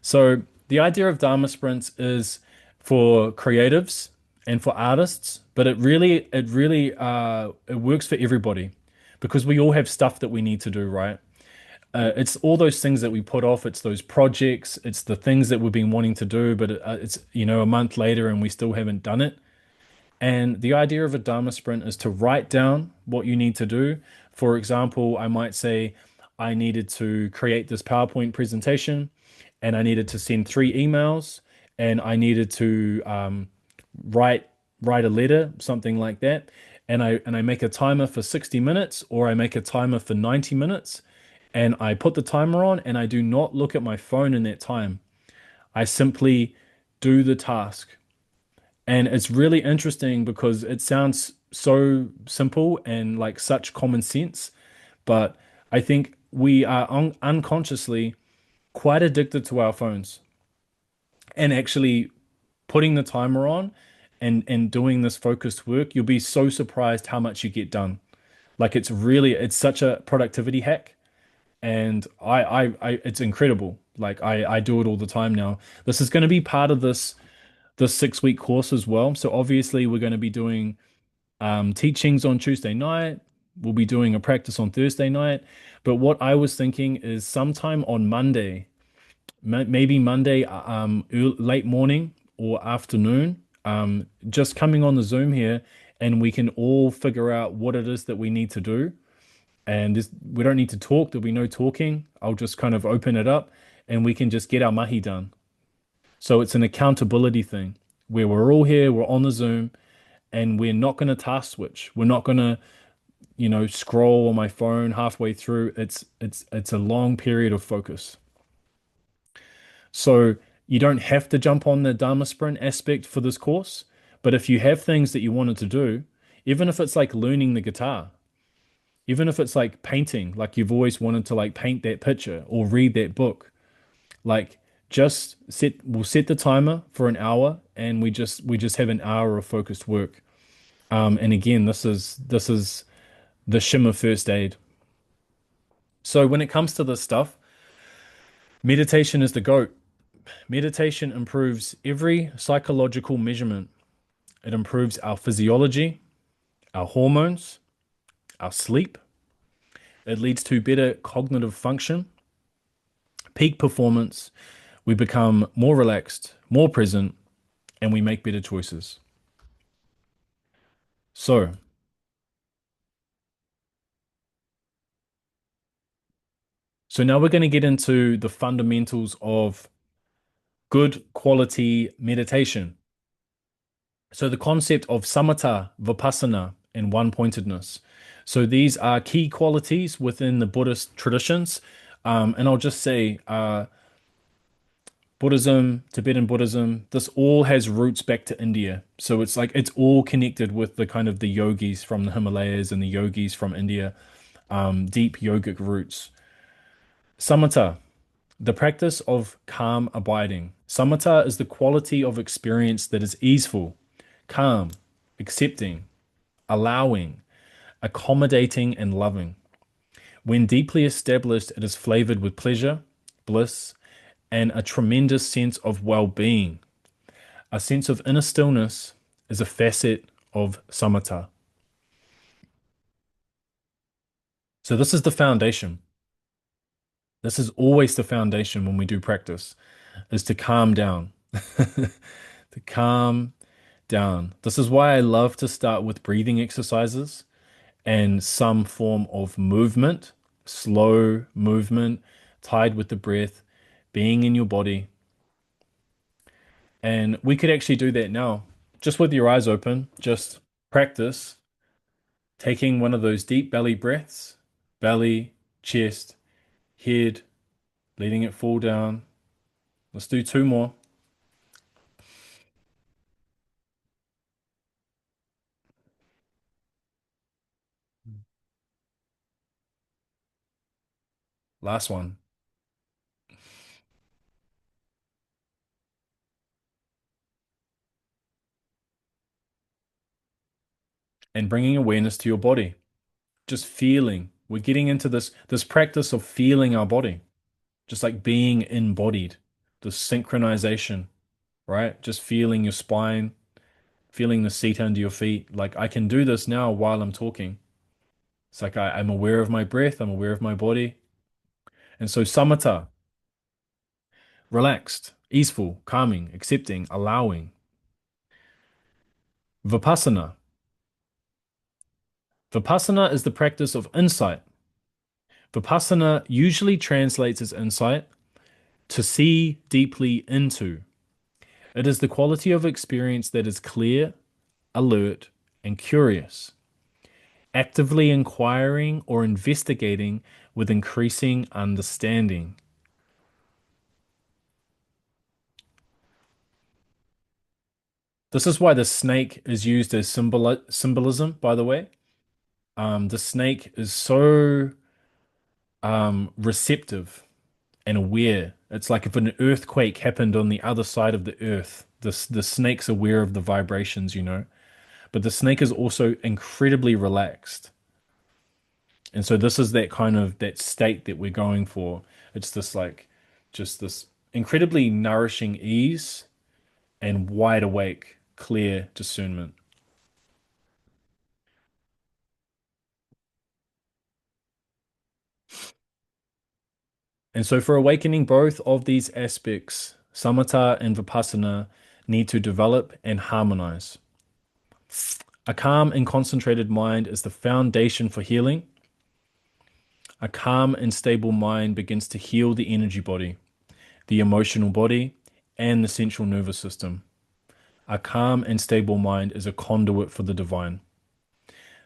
So the idea of Dharma sprints is for creatives and for artists, but it works for everybody because we all have stuff that we need to do, right? It's all those things that we put off. It's those projects. It's the things that we've been wanting to do, but it's a month later and we still haven't done it. And the idea of a Dharma sprint is to write down what you need to do. For example, I might say I needed to create this PowerPoint presentation and I needed to send 3 emails and I needed to write write a letter, something like that. And I make a timer for 60 minutes or I make a timer for 90 minutes and I put the timer on and I do not look at my phone in that time. I simply do the task. And it's really interesting because it sounds so simple and like such common sense, but I think we are unconsciously quite addicted to our phones and actually putting the timer on and doing this focused work, you'll be so surprised how much you get done. Like it's such a productivity hack and it's incredible. Like I do it all the time now. This is going to be part of this 6 week course as well. So obviously we're going to be doing teachings on Tuesday night. We'll be doing a practice on Thursday night. But what I was thinking is sometime on Monday, maybe Monday, late morning or afternoon, just coming on the Zoom here, and we can all figure out what it is that we need to do. And we don't need to talk. There'll be no talking. I'll just kind of open it up, and we can just get our mahi done. So it's an accountability thing where we're all here, we're on the Zoom, and we're not going to task switch. We're not going to, scroll on my phone halfway through. It's a long period of focus. So you don't have to jump on the Dharma sprint aspect for this course, but if you have things that you wanted to do, even if it's like learning the guitar, even if it's like painting, like you've always wanted to like paint that picture or read that book, like we'll set the timer for an hour and we just have an hour of focused work. And again, this is the shimmer first aid. So when it comes to this stuff, meditation is the GOAT. Meditation improves every psychological measurement. It improves our physiology, our hormones, our sleep. It leads to better cognitive function, peak performance. We become more relaxed, more present, and we make better choices. So, so now we're going to get into the fundamentals of good quality meditation. So the concept of samatha, vipassana, and one-pointedness. So these are key qualities within the Buddhist traditions. And I'll just say, Buddhism, Tibetan Buddhism, this all has roots back to India. So it's like it's all connected with the kind of the yogis from the Himalayas and the yogis from India, deep yogic roots. Samatha, the practice of calm abiding. Samatha is the quality of experience that is easeful, calm, accepting, allowing, accommodating, and loving. When deeply established, it is flavored with pleasure, bliss, and a tremendous sense of well being. A sense of inner stillness is a facet of samatha. So, this is the foundation. This is always the foundation when we do practice, is to calm down. To calm down. This is why I love to start with breathing exercises and some form of movement, slow movement, tied with the breath, being in your body. And we could actually do that now, just with your eyes open, just practice taking one of those deep belly breaths, belly, chest, head, letting it fall down. Let's do two more. Last one. And bringing awareness to your body, just feeling. We're getting into this practice of feeling our body, just like being embodied, the synchronization, right? Just feeling your spine, feeling the seat under your feet. Like I can do this now while I'm talking. It's like I'm aware of my breath, I'm aware of my body. And so samatha, relaxed, easeful, calming, accepting, allowing. Vipassana. Vipassana is the practice of insight. Vipassana usually translates as insight, to see deeply into. It is the quality of experience that is clear, alert, and curious, actively inquiring or investigating with increasing understanding. This is why the snake is used as symbolism, by the way. The snake is so receptive and aware. It's like if an earthquake happened on the other side of the earth, the snake's aware of the vibrations, you know. But the snake is also incredibly relaxed. And so this is that kind of that state that we're going for. It's this like just this incredibly nourishing ease and wide awake, clear discernment. And so for awakening both of these aspects, samatha and vipassana need to develop and harmonize. A calm and concentrated mind is the foundation for healing. A calm and stable mind begins to heal the energy body, the emotional body, and the central nervous system. A calm and stable mind is a conduit for the divine.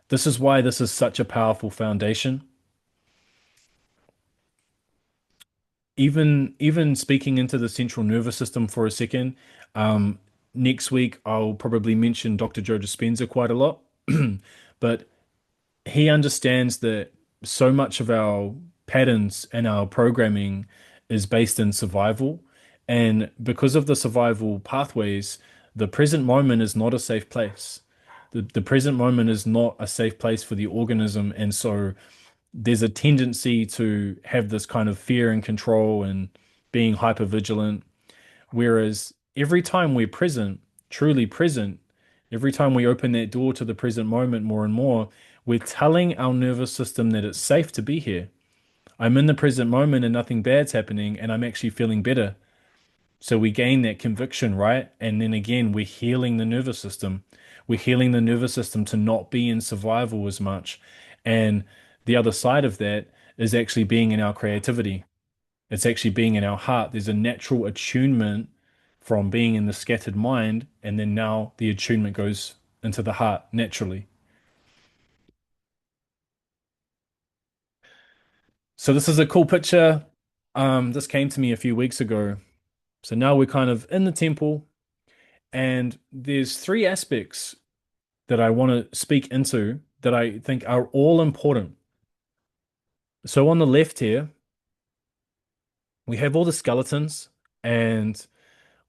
This is why this is such a powerful foundation. Even speaking into the central nervous system for a second, um, next week I'll probably mention Dr. Joe Dispenza quite a lot, but he understands that so much of our patterns and our programming is based in survival. And because of the survival pathways, the present moment is not a safe place. The present moment is not a safe place for the organism. And so there's a tendency to have this kind of fear and control and being hyper vigilant. Whereas every time we're present, truly present, every time we open that door to the present moment more and more, we're telling our nervous system that it's safe to be here. I'm in the present moment and nothing bad's happening, and I'm actually feeling better. So we gain that conviction, right? And then again, we're healing the nervous system. We're healing the nervous system to not be in survival as much. And the other side of that is actually being in our creativity. It's actually being in our heart. There's a natural attunement from being in the scattered mind, and then now the attunement goes into the heart naturally. So this is a cool picture. This came to me a few weeks ago. So now we're kind of in the temple, and there's three aspects that I want to speak into that I think are all important. So on the left here, we have all the skeletons and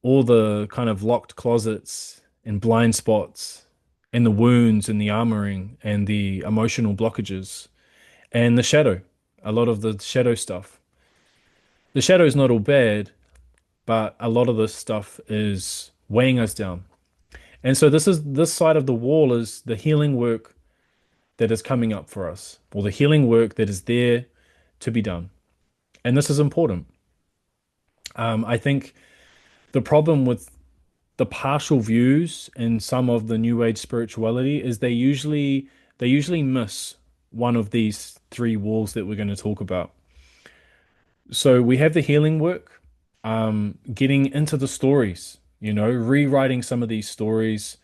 all the kind of locked closets and blind spots and the wounds and the armoring and the emotional blockages and the shadow, a lot of the shadow stuff. The shadow is not all bad, but a lot of this stuff is weighing us down. And so this side of the wall is the healing work that is coming up for us, or the healing work that is there to be done. And this is important. I think the problem with the partial views in some of the New Age spirituality is they usually miss one of these three walls that we're going to talk about. So we have the healing work, getting into the stories, rewriting some of these stories,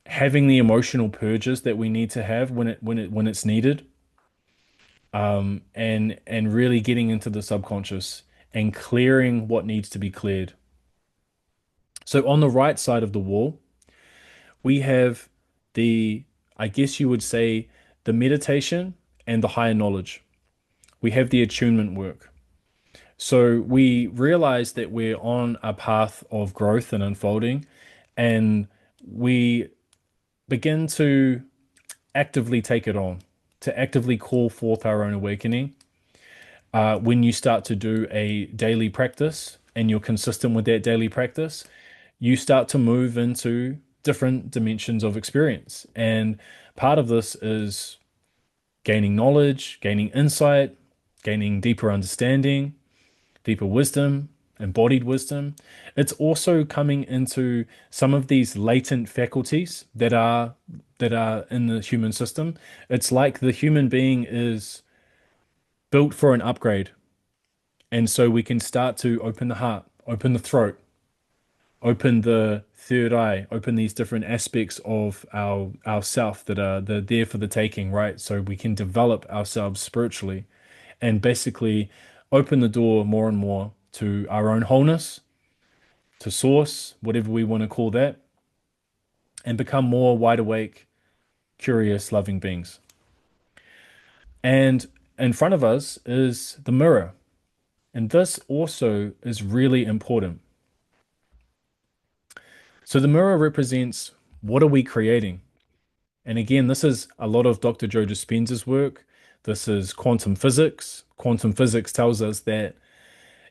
having the emotional purges that we need to have when it's needed, and really getting into the subconscious and clearing what needs to be cleared. So on the right side of the wall, we have the, I guess you would say, the meditation and the higher knowledge. We have the attunement work. So we realize that we're on a path of growth and unfolding, and we begin to actively take it on, to actively call forth our own awakening. When you start to do a daily practice and you're consistent with that daily practice, you start to move into different dimensions of experience. And part of this is gaining knowledge, gaining insight, gaining deeper understanding, deeper wisdom, embodied wisdom. It's also coming into some of these latent faculties that are in the human system. It's like the human being is built for an upgrade. And so we can start to open the heart, open the throat, open the third eye, open these different aspects of our self that are there for the taking, right? So we can develop ourselves spiritually and basically open the door more and more to our own wholeness, to source, whatever we want to call that, and become more wide awake, curious, loving beings. And in front of us is the mirror. And this also is really important. So the mirror represents, what are we creating? And again, this is a lot of Dr. Joe Dispenza's work. This is quantum physics. Quantum physics tells us that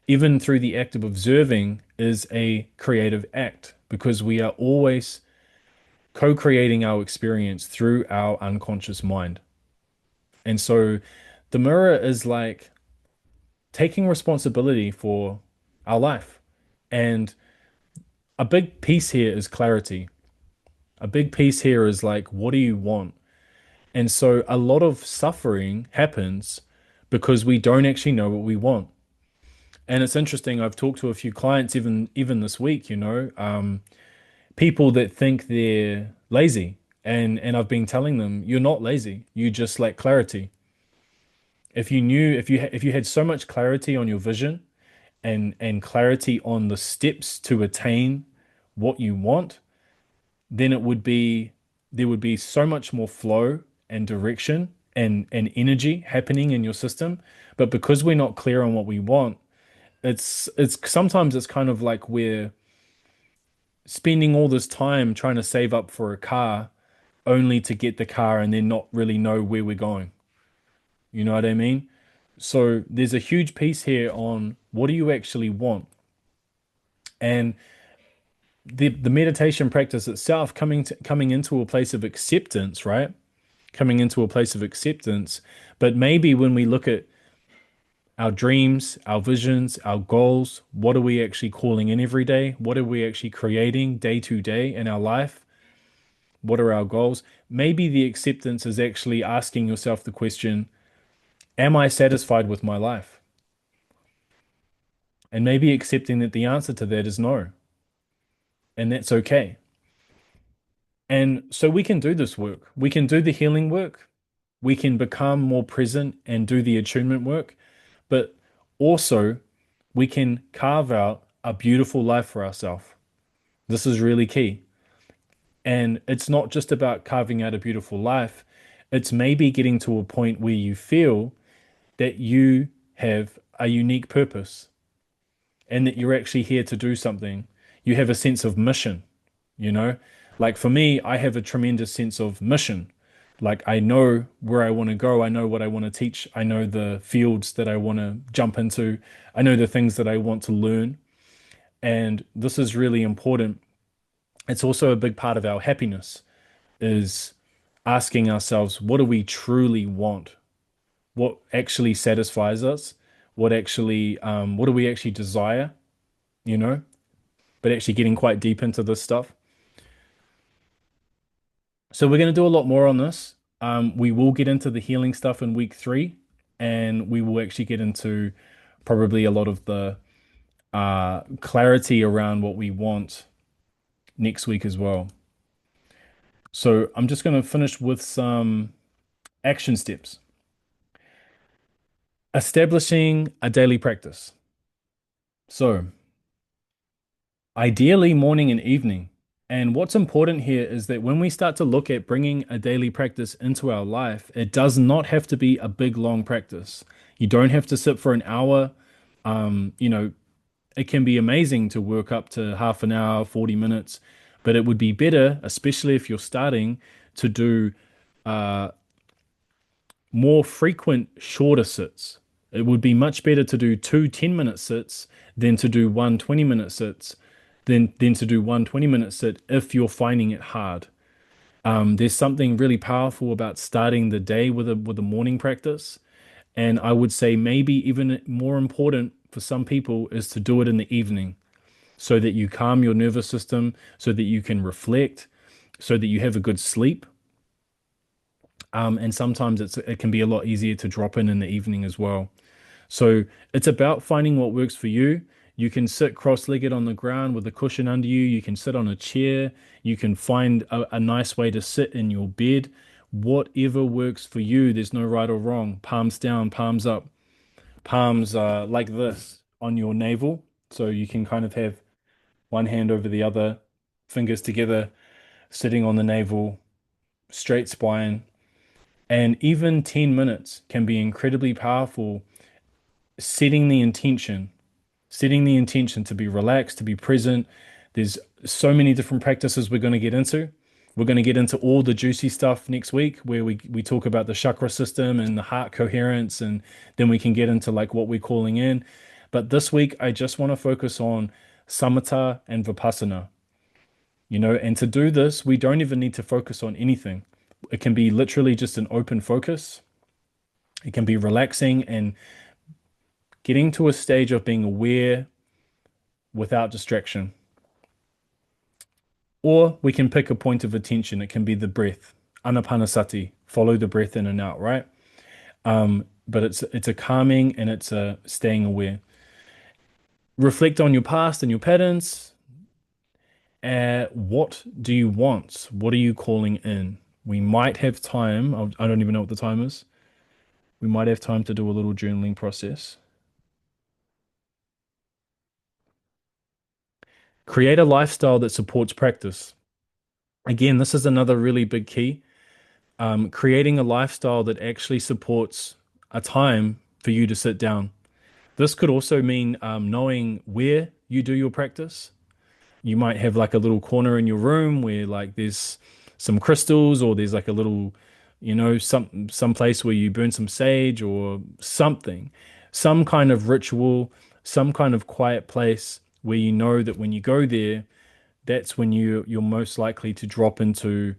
even through the act of observing is a creative act, because we are always co-creating our experience through our unconscious mind. And so the mirror is like taking responsibility for our life. And a big piece here is clarity. A big piece here is like, what do you want? And so a lot of suffering happens because we don't actually know what we want. And it's interesting, I've talked to a few clients even this week, people that think they're lazy. And I've been telling them, you're not lazy. You just lack clarity. If you had so much clarity on your vision and clarity on the steps to attain what you want, then there would be so much more flow and direction and energy happening in your system. But because we're not clear on what we want, it's sometimes it's kind of like we're spending all this time trying to save up for a car only to get the car and then not really know where we're going. You know what I mean? So there's a huge piece here on, what do you actually want? And the meditation practice itself, coming into a place of acceptance, right? Coming into a place of acceptance. But maybe when we look at our dreams, our visions, our goals. What are we actually calling in every day? What are we actually creating day to day in our life? What are our goals? Maybe the acceptance is actually asking yourself the question, am I satisfied with my life? And maybe accepting that the answer to that is no, and that's okay. And so we can do this work. We can do the healing work. We can become more present and do the attunement work. But also, we can carve out a beautiful life for ourselves. This is really key. And it's not just about carving out a beautiful life, it's maybe getting to a point where you feel that you have a unique purpose and that you're actually here to do something. You have a sense of mission, you know? Like for me, I have a tremendous sense of mission. Like I know where I want to go, I know what I want to teach, I know the fields that I want to jump into, I know the things that I want to learn. And this is really important. It's also a big part of our happiness is asking ourselves, what do we truly want? What actually satisfies us? What do we actually desire? You know, but actually getting quite deep into this stuff. So we're going to do a lot more on this. We will get into the healing stuff in week 3, and we will actually get into probably a lot of the clarity around what we want next week as well. So I'm just going to finish with some action steps. Establishing a daily practice. So ideally, morning and evening. And what's important here is that when we start to look at bringing a daily practice into our life, it does not have to be a big, long practice. You don't have to sit for an hour. You know, it can be amazing to work up to half an hour, 40 minutes, but it would be better, especially if you're starting, to do uh, more frequent, shorter sits. It would be much better to do two 10-minute sits than to do one 20-minute sits, than to do one 20-minute sit if you're finding it hard. There's something really powerful about starting the day with a morning practice. And I would say maybe even more important for some people is to do it in the evening so that you calm your nervous system, so that you can reflect, so that you have a good sleep. And sometimes it can be a lot easier to drop in the evening as well. So it's about finding what works for you. You can sit cross-legged on the ground with a cushion under you. You can sit on a chair. You can find a nice way to sit in your bed. Whatever works for you. There's no right or wrong. Palms down, palms up, palms like this on your navel. So you can kind of have one hand over the other, fingers together, sitting on the navel, straight spine. And even 10 minutes can be incredibly powerful setting the intention, setting the intention to be relaxed, to be present. There's so many different practices we're going to get into. We're going to get into all the juicy stuff next week where we talk about the chakra system and the heart coherence, and then we can get into like what we're calling in. But this week, I just want to focus on Samatha and Vipassana, and to do this, we don't even need to focus on anything. It can be literally just an open focus. It can be relaxing and getting to a stage of being aware without distraction. Or we can pick a point of attention. It can be the breath, anapanasati, follow the breath in and out, right? But it's a calming and it's a staying aware. Reflect on your past and your patterns. What do you want? What are you calling in? We might have time. I don't even know what the time is. We might have time to do a little journaling process. Create a lifestyle that supports practice. Again, this is another really big key. Creating a lifestyle that actually supports a time for you to sit down. This could also mean knowing where you do your practice. You might have like a little corner in your room where like there's some crystals, or there's like a little, some place where you burn some sage or something, some kind of ritual, some kind of quiet place where you know that when you go there, that's when you're most likely to drop into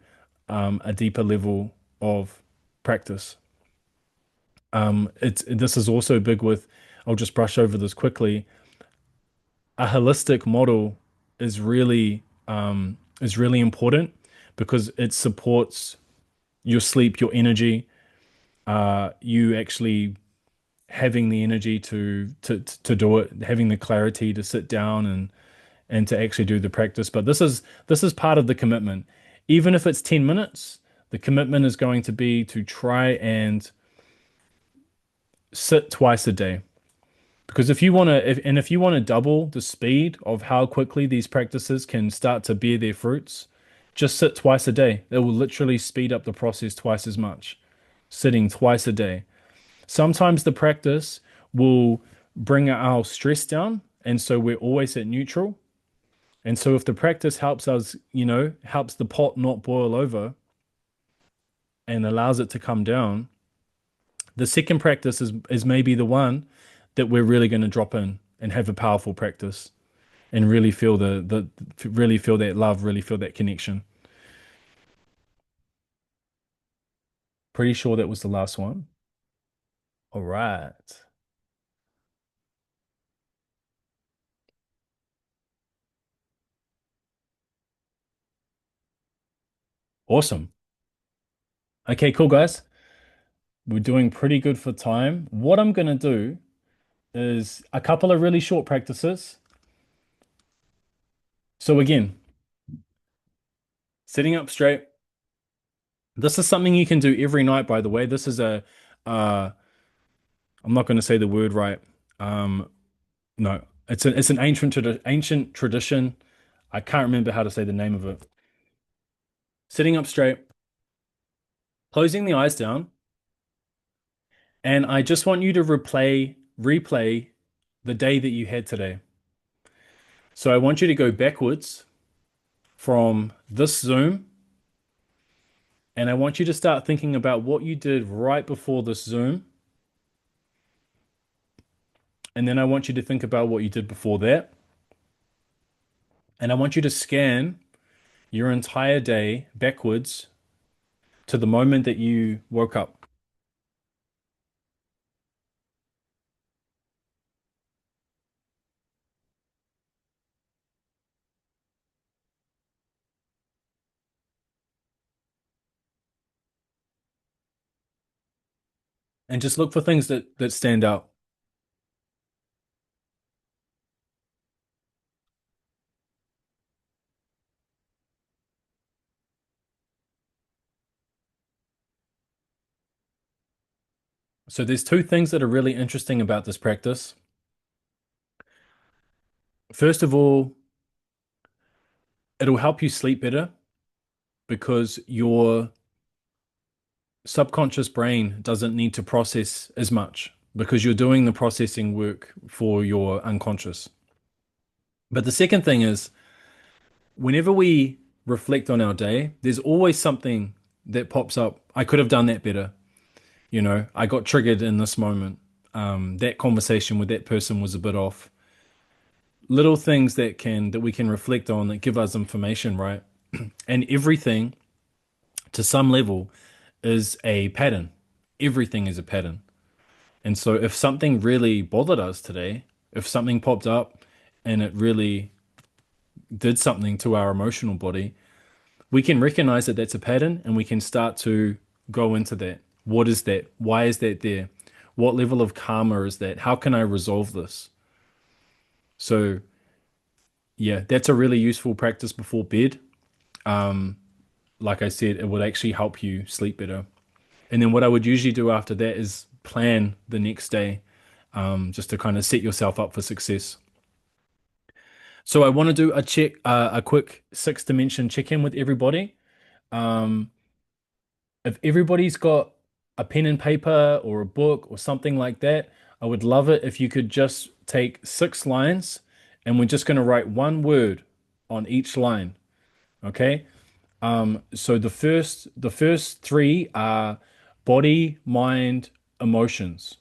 a deeper level of practice. It's this is also big with I'll just brush over this quickly. A holistic model is really important because it supports your sleep, your energy, you actually having the energy to do it, having the clarity to sit down and to actually do the practice. But this is part of the commitment. Even if it's 10 minutes, the commitment is going to be to try and sit twice a day. Because if you want to double the speed of how quickly these practices can start to bear their fruits, just sit twice a day. It will literally speed up the process twice as much, sitting twice a day. Sometimes the practice will bring our stress down, and so we're always at neutral. And so if the practice helps us, helps the pot not boil over and allows it to come down, the second practice is maybe the one that we're really going to drop in and have a powerful practice and really feel the really feel that love, really feel that connection. Pretty sure that was the last one. All right. Awesome. Okay, cool guys. We're doing pretty good for time. What I'm going to do is a couple of really short practices. So again, sitting up straight. This is something you can do every night, by the way. This is uh, I'm not going to say the word right. Um, no, it's an ancient tradition. I can't remember how to say the name of it. Sitting up straight, closing the eyes down, and I just want you to replay the day that you had today. So I want you to go backwards from this Zoom, and I want you to start thinking about what you did right before this Zoom, and then I want you to think about what you did before that, and I want you to scan your entire day backwards to the moment that you woke up. And just look for things that stand out. So there's two things that are really interesting about this practice. First of all, it'll help you sleep better because your subconscious brain doesn't need to process as much because you're doing the processing work for your unconscious. But the second thing is, whenever we reflect on our day, there's always something that pops up. I could have done that better. I got triggered in this moment. That conversation with that person was a bit off. Little things that we can reflect on that give us information, right? And everything to some level is a pattern. Everything is a pattern. And so if something really bothered us today, if something popped up and it really did something to our emotional body, we can recognize that that's a pattern and we can start to go into that. What is that? Why is that there? What level of karma is that? How can I resolve this? So, yeah, that's a really useful practice before bed. Um, like I said, it would actually help you sleep better. And then what I would usually do after that is plan the next day, just to kind of set yourself up for success. So I want to do a quick six dimension check in with everybody. Um, if everybody's got a pen and paper or a book or something like that, I would love it if you could just take 6 lines and we're just going to write one word on each line. Okay. So the first three are body, mind, emotions.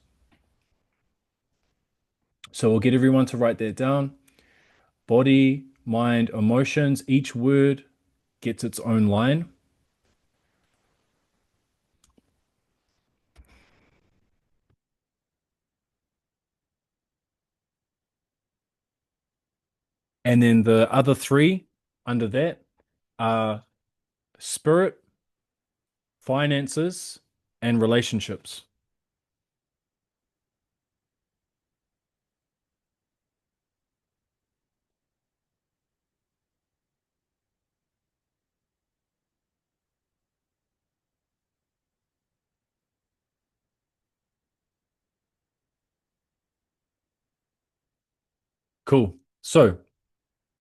So we'll get everyone to write that down. Body, mind, emotions. Each word gets its own line. And then the other three under that are spirit, finances, and relationships. Cool. So,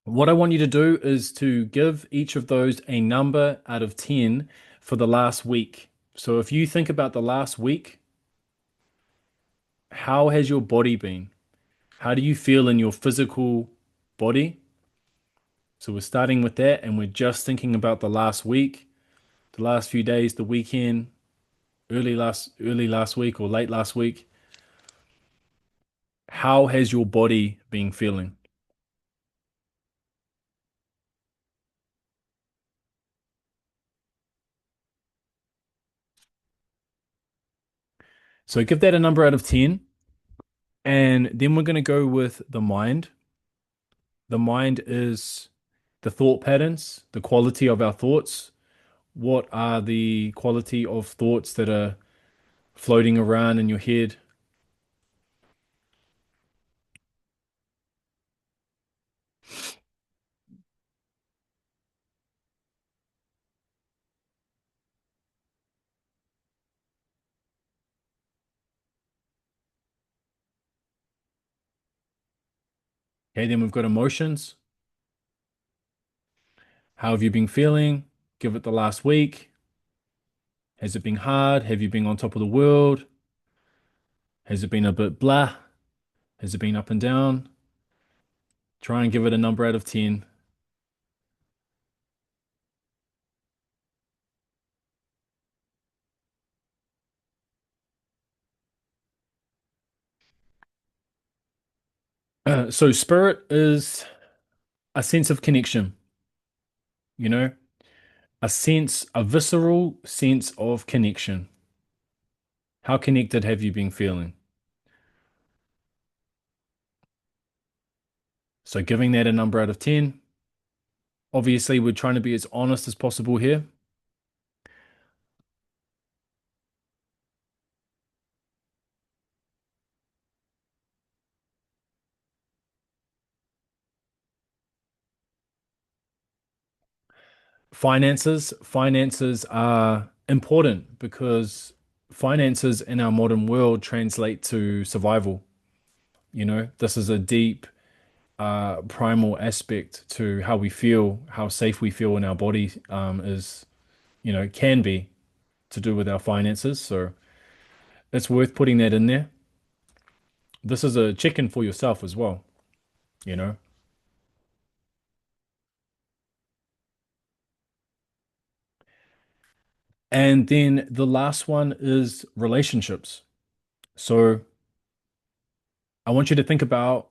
what I want you to do is to give each of those a number out of 10 for the last week. So, if you think about the last week, how has your body been? How do you feel in your physical body? So, we're starting with that and we're just thinking about the last week, the last few days, the weekend, early last week or late last week. How has your body been feeling? So, give that a number out of 10. And then we're going to go with the mind. The mind is the thought patterns, the quality of our thoughts. What are the quality of thoughts that are floating around in your head? Okay, then we've got emotions. How have you been feeling? Give it the last week. Has it been hard? Have you been on top of the world? Has it been a bit blah? Has it been up and down? Try and give it a number out of 10. So, spirit is a sense of connection, you know, a visceral sense of connection. How connected have you been feeling? So, giving that a number out of 10. Obviously, we're trying to be as honest as possible here. Finances are important because finances in our modern world translate to survival. You know, this is a deep, primal aspect to how we feel, how safe we feel in our body, is, can be to do with our finances. So it's worth putting that in there. This is a check-in for yourself as well, you know. And then the last one is relationships. So I want you to think about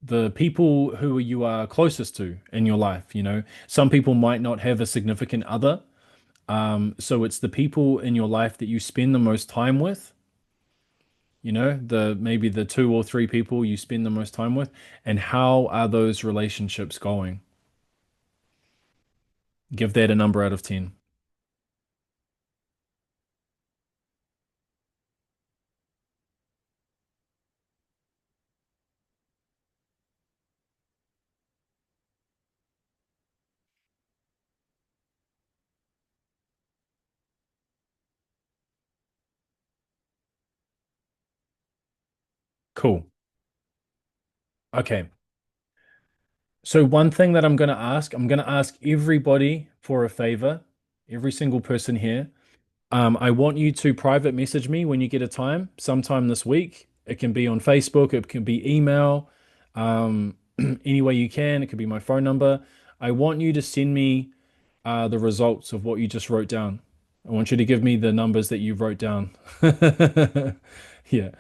the people who you are closest to in your life. You know, some people might not have a significant other. So it's the people in your life that you spend the most time with, the maybe the two or three people you spend the most time with, and how are those relationships going? Give that a number out of 10. Cool. Okay. So one thing that I'm going to ask everybody for a favor, every single person here. I want you to private message me when you get a time, sometime this week. It can be on Facebook, it can be email, any way you can. It could be my phone number. I want you to send me the results of what you just wrote down. I want you to give me the numbers that you wrote down. Yeah.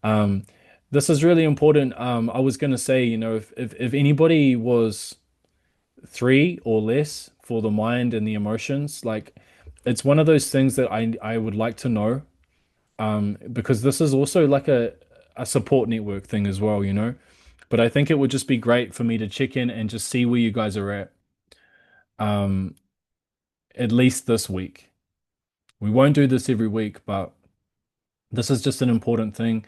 Um, this is really important. I was going to say, if anybody was three or less for the mind and the emotions, like it's one of those things that I would like to know, because this is also like a support network thing as well, But I think it would just be great for me to check in and just see where you guys are um, at least this week. We won't do this every week, but this is just an important thing.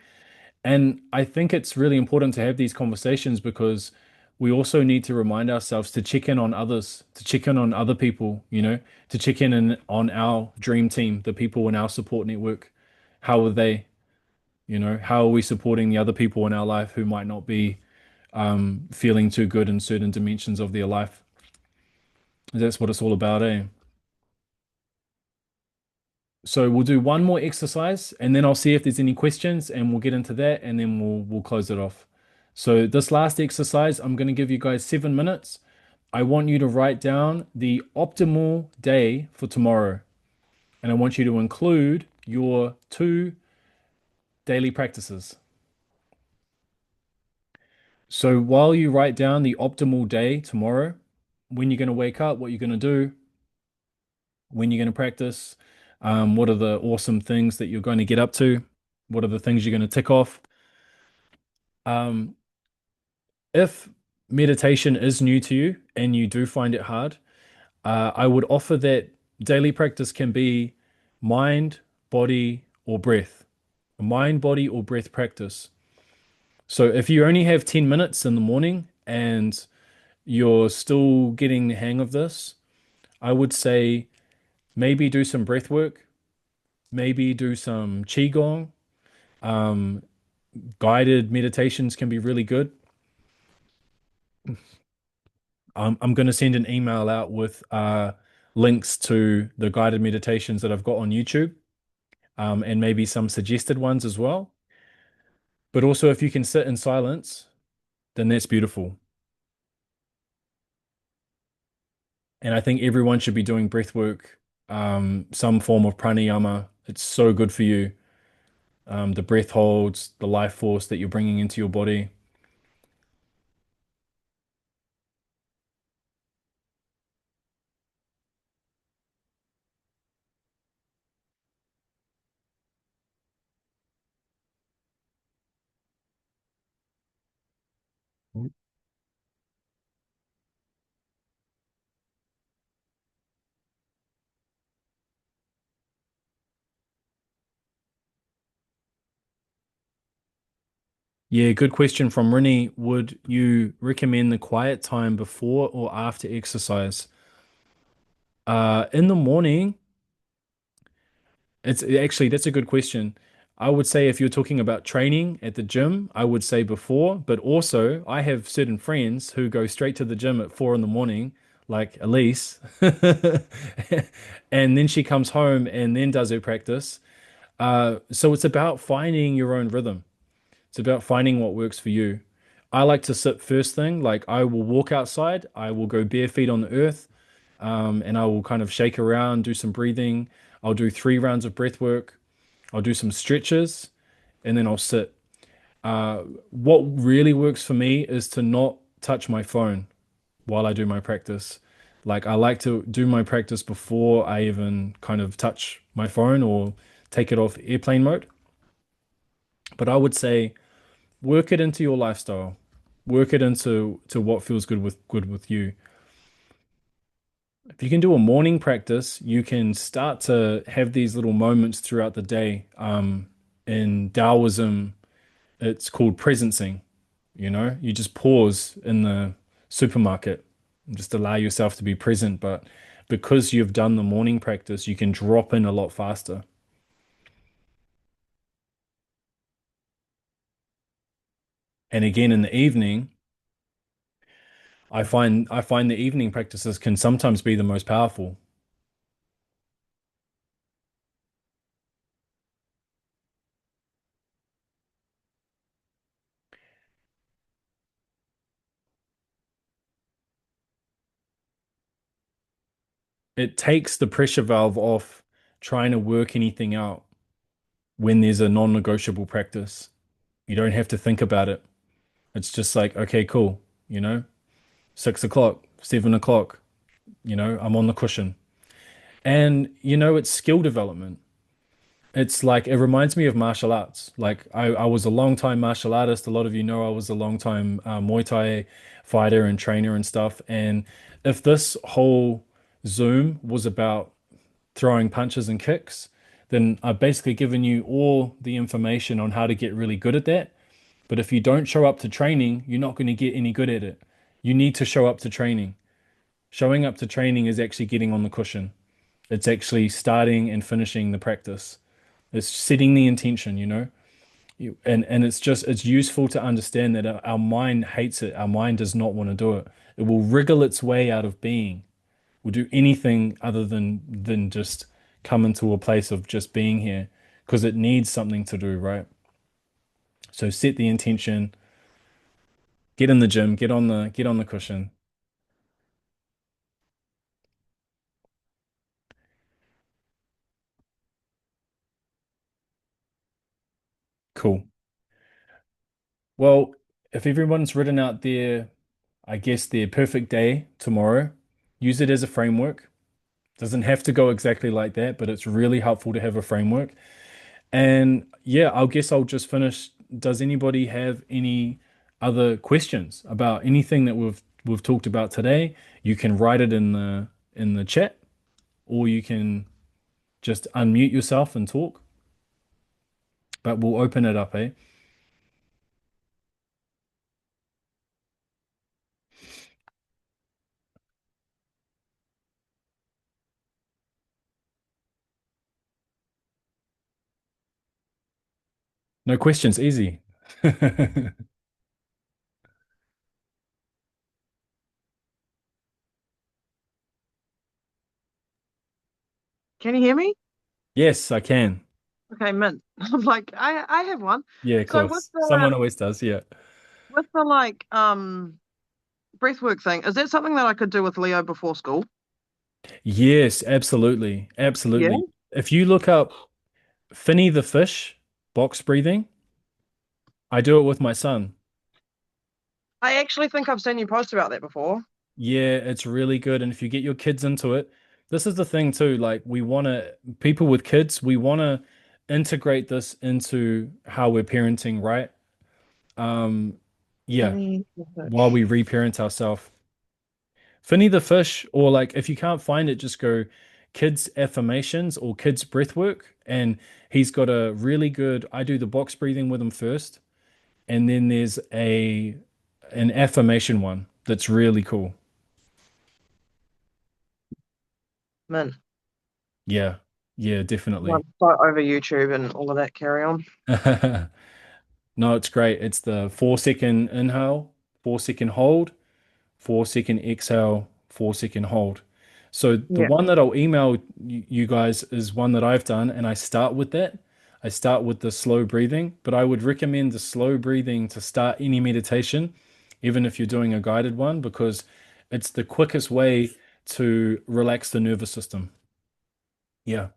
And I think it's really important to have these conversations because we also need to remind ourselves to check in on others, to check in on other people, to check on our dream team, the people in our support network. How are they? How are we supporting the other people in our life who might not be feeling too good in certain dimensions of their life? That's what it's all about, eh? So we'll do one more exercise and then I'll see if there's any questions and we'll get into that and then we'll close it off. So this last exercise, I'm going to give you guys 7 minutes. I want you to write down the optimal day for tomorrow and I want you to include your two daily practices. So while you write down the optimal day tomorrow, when you're going to wake up, what you're going to do, when you're going to practice, what are the awesome things that you're going to get up to, what are the things you're going to tick off. Um, if meditation is new to you and you do find it hard, I would offer that daily practice can be mind, body, or breath. A mind, body, or breath practice. So if you only have 10 minutes in the morning and you're still getting the hang of this, I would say maybe do some breath work, maybe do some qigong. Um, Guided meditations can be really good. I'm going to send an email out with links to the guided meditations that I've got on YouTube, and maybe some suggested ones as well. But also, if you can sit in silence, then that's beautiful. And I think everyone should be doing breath work, some form of pranayama. It's so good for you. The breath holds, the life force that you're bringing into your body. Yeah, good question from Rinny. Would you recommend the quiet time before or after exercise? In the morning, it's actually that's a good question. I would say if you're talking about training at the gym, I would say before, but also I have certain friends who go straight to the gym at 4 in the morning, like Elise, and then she comes home and then does her practice. So it's about finding your own rhythm. It's about finding what works for you. I like to sit first thing, like I will walk outside, I will go bare feet on the earth, and I will kind of shake around, do some breathing. I'll do 3 rounds of breath work. I'll do some stretches, and then I'll sit. What really works for me is to not touch my phone while I do my practice. Like I like to do my practice before I even kind of touch my phone or take it off airplane mode. But I would say work it into your lifestyle. Work it into what feels good with you. If you can do a morning practice, you can start to have these little moments throughout the day. In Taoism, it's called presencing. You just pause in the supermarket and just allow yourself to be present. But because you've done the morning practice, you can drop in a lot faster. And again, in the evening, I find the evening practices can sometimes be the most powerful. It takes the pressure valve off trying to work anything out when there's a non-negotiable practice. You don't have to think about it. It's just like, okay, cool, 6 o'clock, 7 o'clock, I'm on the cushion. And it's skill development. It's like it reminds me of martial arts. Like I was a long time martial artist. A lot of you know I was a long time Muay Thai fighter and trainer and stuff. And if this whole Zoom was about throwing punches and kicks, then I've basically given you all the information on how to get really good at that. But if you don't show up to training, you're not going to get any good at it. You need to show up to training. Showing up to training is actually getting on the cushion. It's actually starting and finishing the practice. It's setting the intention, you know? And it's just it's useful to understand that our mind hates it. Our mind does not want to do it. It will wriggle its way out of being. Will do anything other than just come into a place of just being here because it needs something to do, right? So set the intention, get in the gym, get on the cushion. Cool. Well, if everyone's written out their, I guess their perfect day tomorrow, use it as a framework. Doesn't have to go exactly like that, but it's really helpful to have a framework. And yeah, I guess I'll just finish. Does anybody have any other questions about anything that we've talked about today? You can write it in the chat, or you can just unmute yourself and talk. But we'll open it up, eh? No questions, easy. Can you hear me? Yes, I can. Okay, mint. I'm like, I have one. Yeah, of So course. Someone always does. Yeah. with the breathwork thing, is that something that I could do with Leo before school? Yes, absolutely. Yeah. Absolutely. If you look up Finny the fish, box breathing, I do it with my son. I actually think I've seen you post about that before. Yeah, it's really good. And if you get your kids into it, this is the thing too. Like, we want to, people with kids, we want to integrate this into how we're parenting, right? Um, yeah, Any while fish. we reparent ourselves. Finny the fish, or like if you can't find it, just go kids affirmations or kids breathwork. And he's got a really good, I do the box breathing with him first. And then there's an affirmation one that's really cool. Mint. Yeah. Yeah, definitely. I'm so over YouTube and all of that carry on. No, it's great. It's the 4 second inhale, 4 second hold, 4 second exhale, 4 second hold. So the Yeah. one that I'll email you guys is one that I've done, and I start with that. I start with the slow breathing, but I would recommend the slow breathing to start any meditation, even if you're doing a guided one, because it's the quickest way to relax the nervous system. Yeah.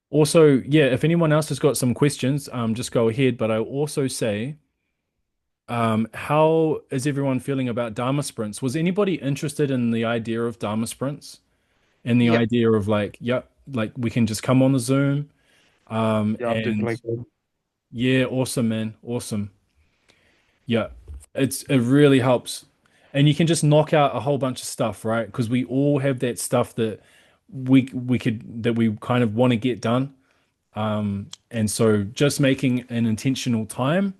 Also, yeah, if anyone else has got some questions, just go ahead. But I also say, how is everyone feeling about Dharma sprints? Was anybody interested in the idea of Dharma sprints and the Yep. idea of like, yep, like we can just come on the Zoom, Yeah, and definitely cool. yeah, awesome, man, awesome. Yeah, it really helps, and you can just knock out a whole bunch of stuff, right? Because we all have that stuff that we kind of want to get done. And so just making an intentional time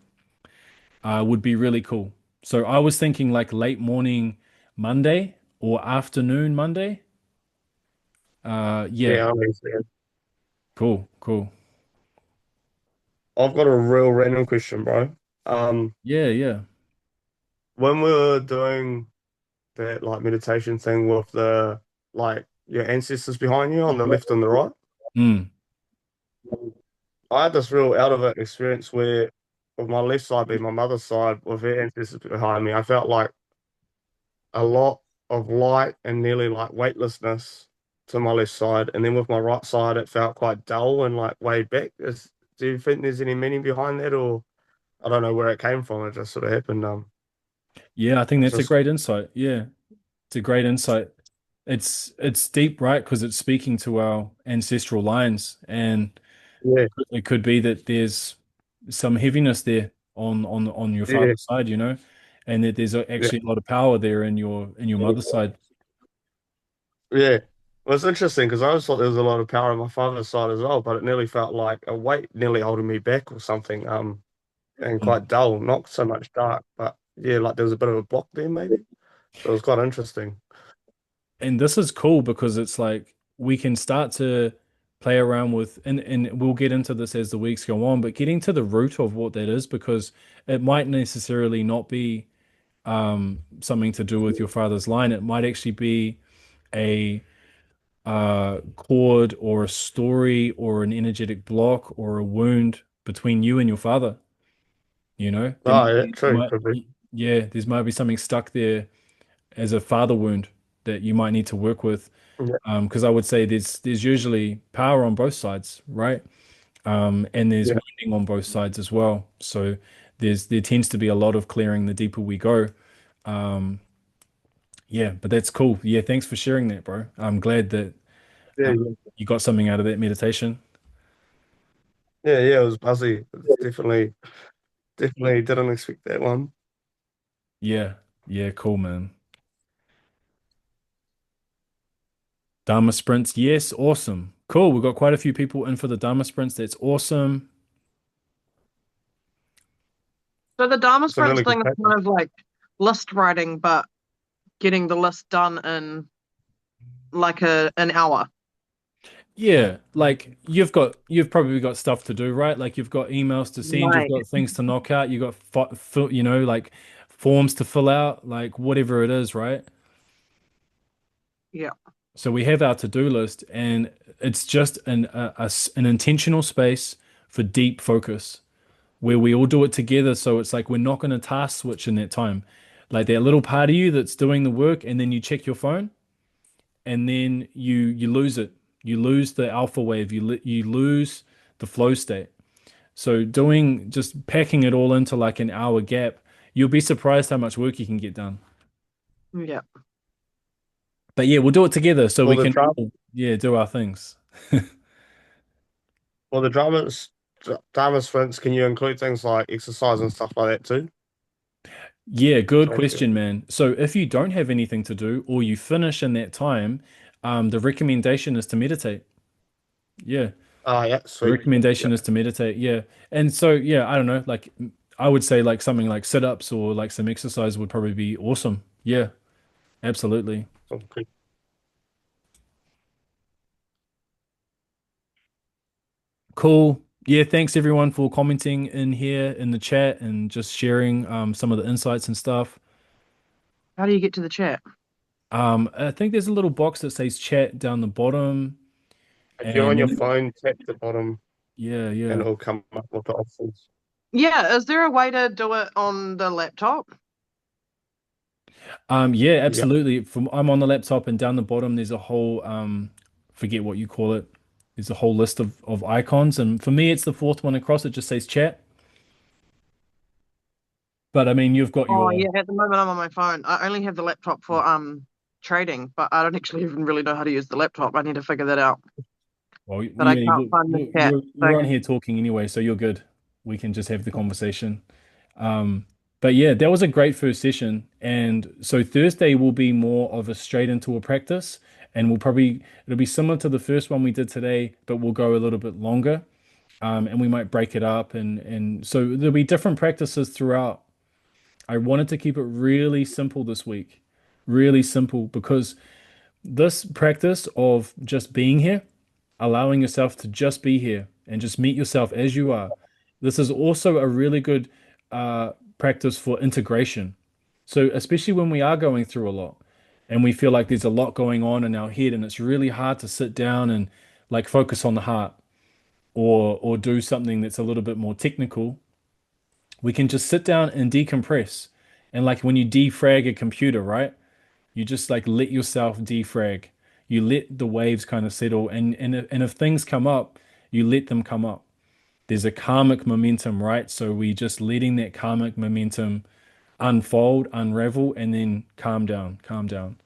would be really cool. So I was thinking like late morning Monday or afternoon Monday. Yeah, Yeah, I mean, yeah. cool, cool. I've got a real random question, bro. Um, Yeah, yeah. when we were doing that like meditation thing with the like your ancestors behind you on the left and the right, Mm, I had this real out of it experience where with my left side being my mother's side with her ancestors behind me, I felt like a lot of light and nearly like weightlessness to my left side, and then with my right side, it felt quite dull and like way back. Do you think there's any meaning behind that, or? I don't know where it came from. It just sort of happened. Yeah, I think It's that's a just great insight. Yeah, it's a great insight. It's deep, right? Because it's speaking to our ancestral lines, and yeah, it could be that there's some heaviness there on your yeah, father's side, and that there's yeah, actually a lot of power there in your mother's side. yeah. Well, it's interesting because I always thought there was a lot of power on my father's side as well, but it nearly felt like a weight nearly holding me back or something. And Mm. quite dull, not so much dark, but yeah, like there was a bit of a block there maybe. So it was quite interesting. And this is cool because it's like we can start to play around with, and we'll get into this as the weeks go on, but getting to the root of what that is, because it might necessarily not be something to do with your father's line. It might actually be a chord or a story or an energetic block or a wound between you and your father. There Oh, might yeah, be, true, could be. yeah, there might be something stuck there as a father wound that you might need to work with. Yeah, Because I would say there's usually power on both sides, right? And there's yeah, wounding on both sides as well. So there tends to be a lot of clearing the deeper we go. Um, yeah, but that's cool. Yeah, thanks for sharing that, bro. I'm glad that yeah, uh, yeah, you got something out of that meditation. yeah, yeah. It was buzzy. It's definitely didn't expect that one. Yeah, yeah, cool, man. Dharma sprints, yes, awesome. Cool. We've got quite a few people in for the Dharma sprints. That's awesome. So the Dharma It's a sprints really good thing is practice. kind of like list writing, but getting the list done in like an hour. Yeah, like you've probably got stuff to do, right? Like you've got emails to send, you've Right. got things to knock out, you've got like forms to fill out, like whatever it is, right? Yeah. So we have our to-do list, and it's just an intentional space for deep focus where we all do it together. So it's like we're not going to task switch in that time. Like that little part of you that's doing the work, and then you check your phone, and then you lose it. You lose the alpha wave. You lose the flow state. So doing just packing it all into like an hour gap, you'll be surprised how much work you can get done. Yeah. But yeah, we'll do it together so For we the can drama, all, yeah, do our things. for the drama sprints, can you include things like exercise and stuff like that too? Yeah, good Thank you. question, man. So if you don't have anything to do or you finish in that time, the recommendation is to meditate. Yeah, Ah, yeah, the sweet. Yeah, recommendation is to meditate. Yeah. And so, yeah, I don't know, like I would say like something like sit-ups or like some exercise would probably be awesome. Yeah, absolutely. okay. Cool. Yeah, thanks everyone for commenting in here in the chat and just sharing some of the insights and stuff. How do you get to the chat? I think there's a little box that says chat down the bottom, If you're and on your then phone, tap the bottom yeah, and yeah. it'll come up with the options. Yeah, is there a way to do it on the laptop? Yeah, Yeah. absolutely. From I'm on the laptop and down the bottom there's a whole forget what you call it. There's a whole list of icons, and for me it's the fourth one across. It just says chat. But I mean, you've got Oh your yeah, at the moment I'm on my phone. I only have the laptop for trading, but I don't actually even really know how to use the laptop. I need to figure that out. well, But I yeah, can't look, find the chat you're on thing. here talking anyway, so you're good. We can just have the conversation. Um, but yeah, that was a great first session. And so Thursday will be more of a straight into a practice, and it'll be similar to the first one we did today, but we'll go a little bit longer. And we might break it up, and so there'll be different practices throughout. I wanted to keep it really simple this week, really simple, because this practice of just being here, allowing yourself to just be here and just meet yourself as you are. This is also a really good practice for integration. So, especially when we are going through a lot and we feel like there's a lot going on in our head, and it's really hard to sit down and like focus on the heart or do something that's a little bit more technical, we can just sit down and decompress. And like when you defrag a computer, right? You just like let yourself defrag. You let the waves kind of settle, and if things come up, you let them come up. There's a karmic momentum, right? So we just letting that karmic momentum unfold, unravel, and then calm down, calm down.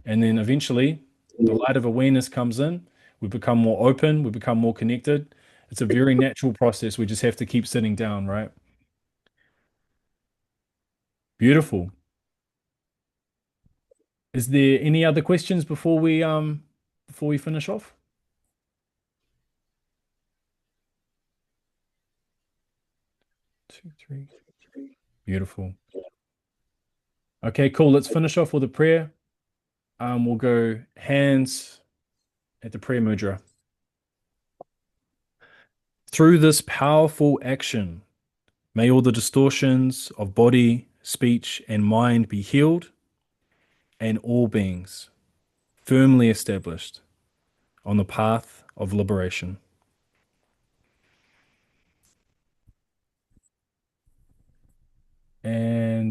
And then eventually the light of awareness comes in. We become more open, we become more connected. It's a very natural process. We just have to keep sitting down, right? Beautiful. Is there any other questions before we finish off? Two, three. Beautiful. Okay, cool. Let's finish off with a prayer. We'll go hands at the prayer mudra. Through this powerful action, may all the distortions of body, speech, and mind be healed, and all beings firmly established on the path of liberation.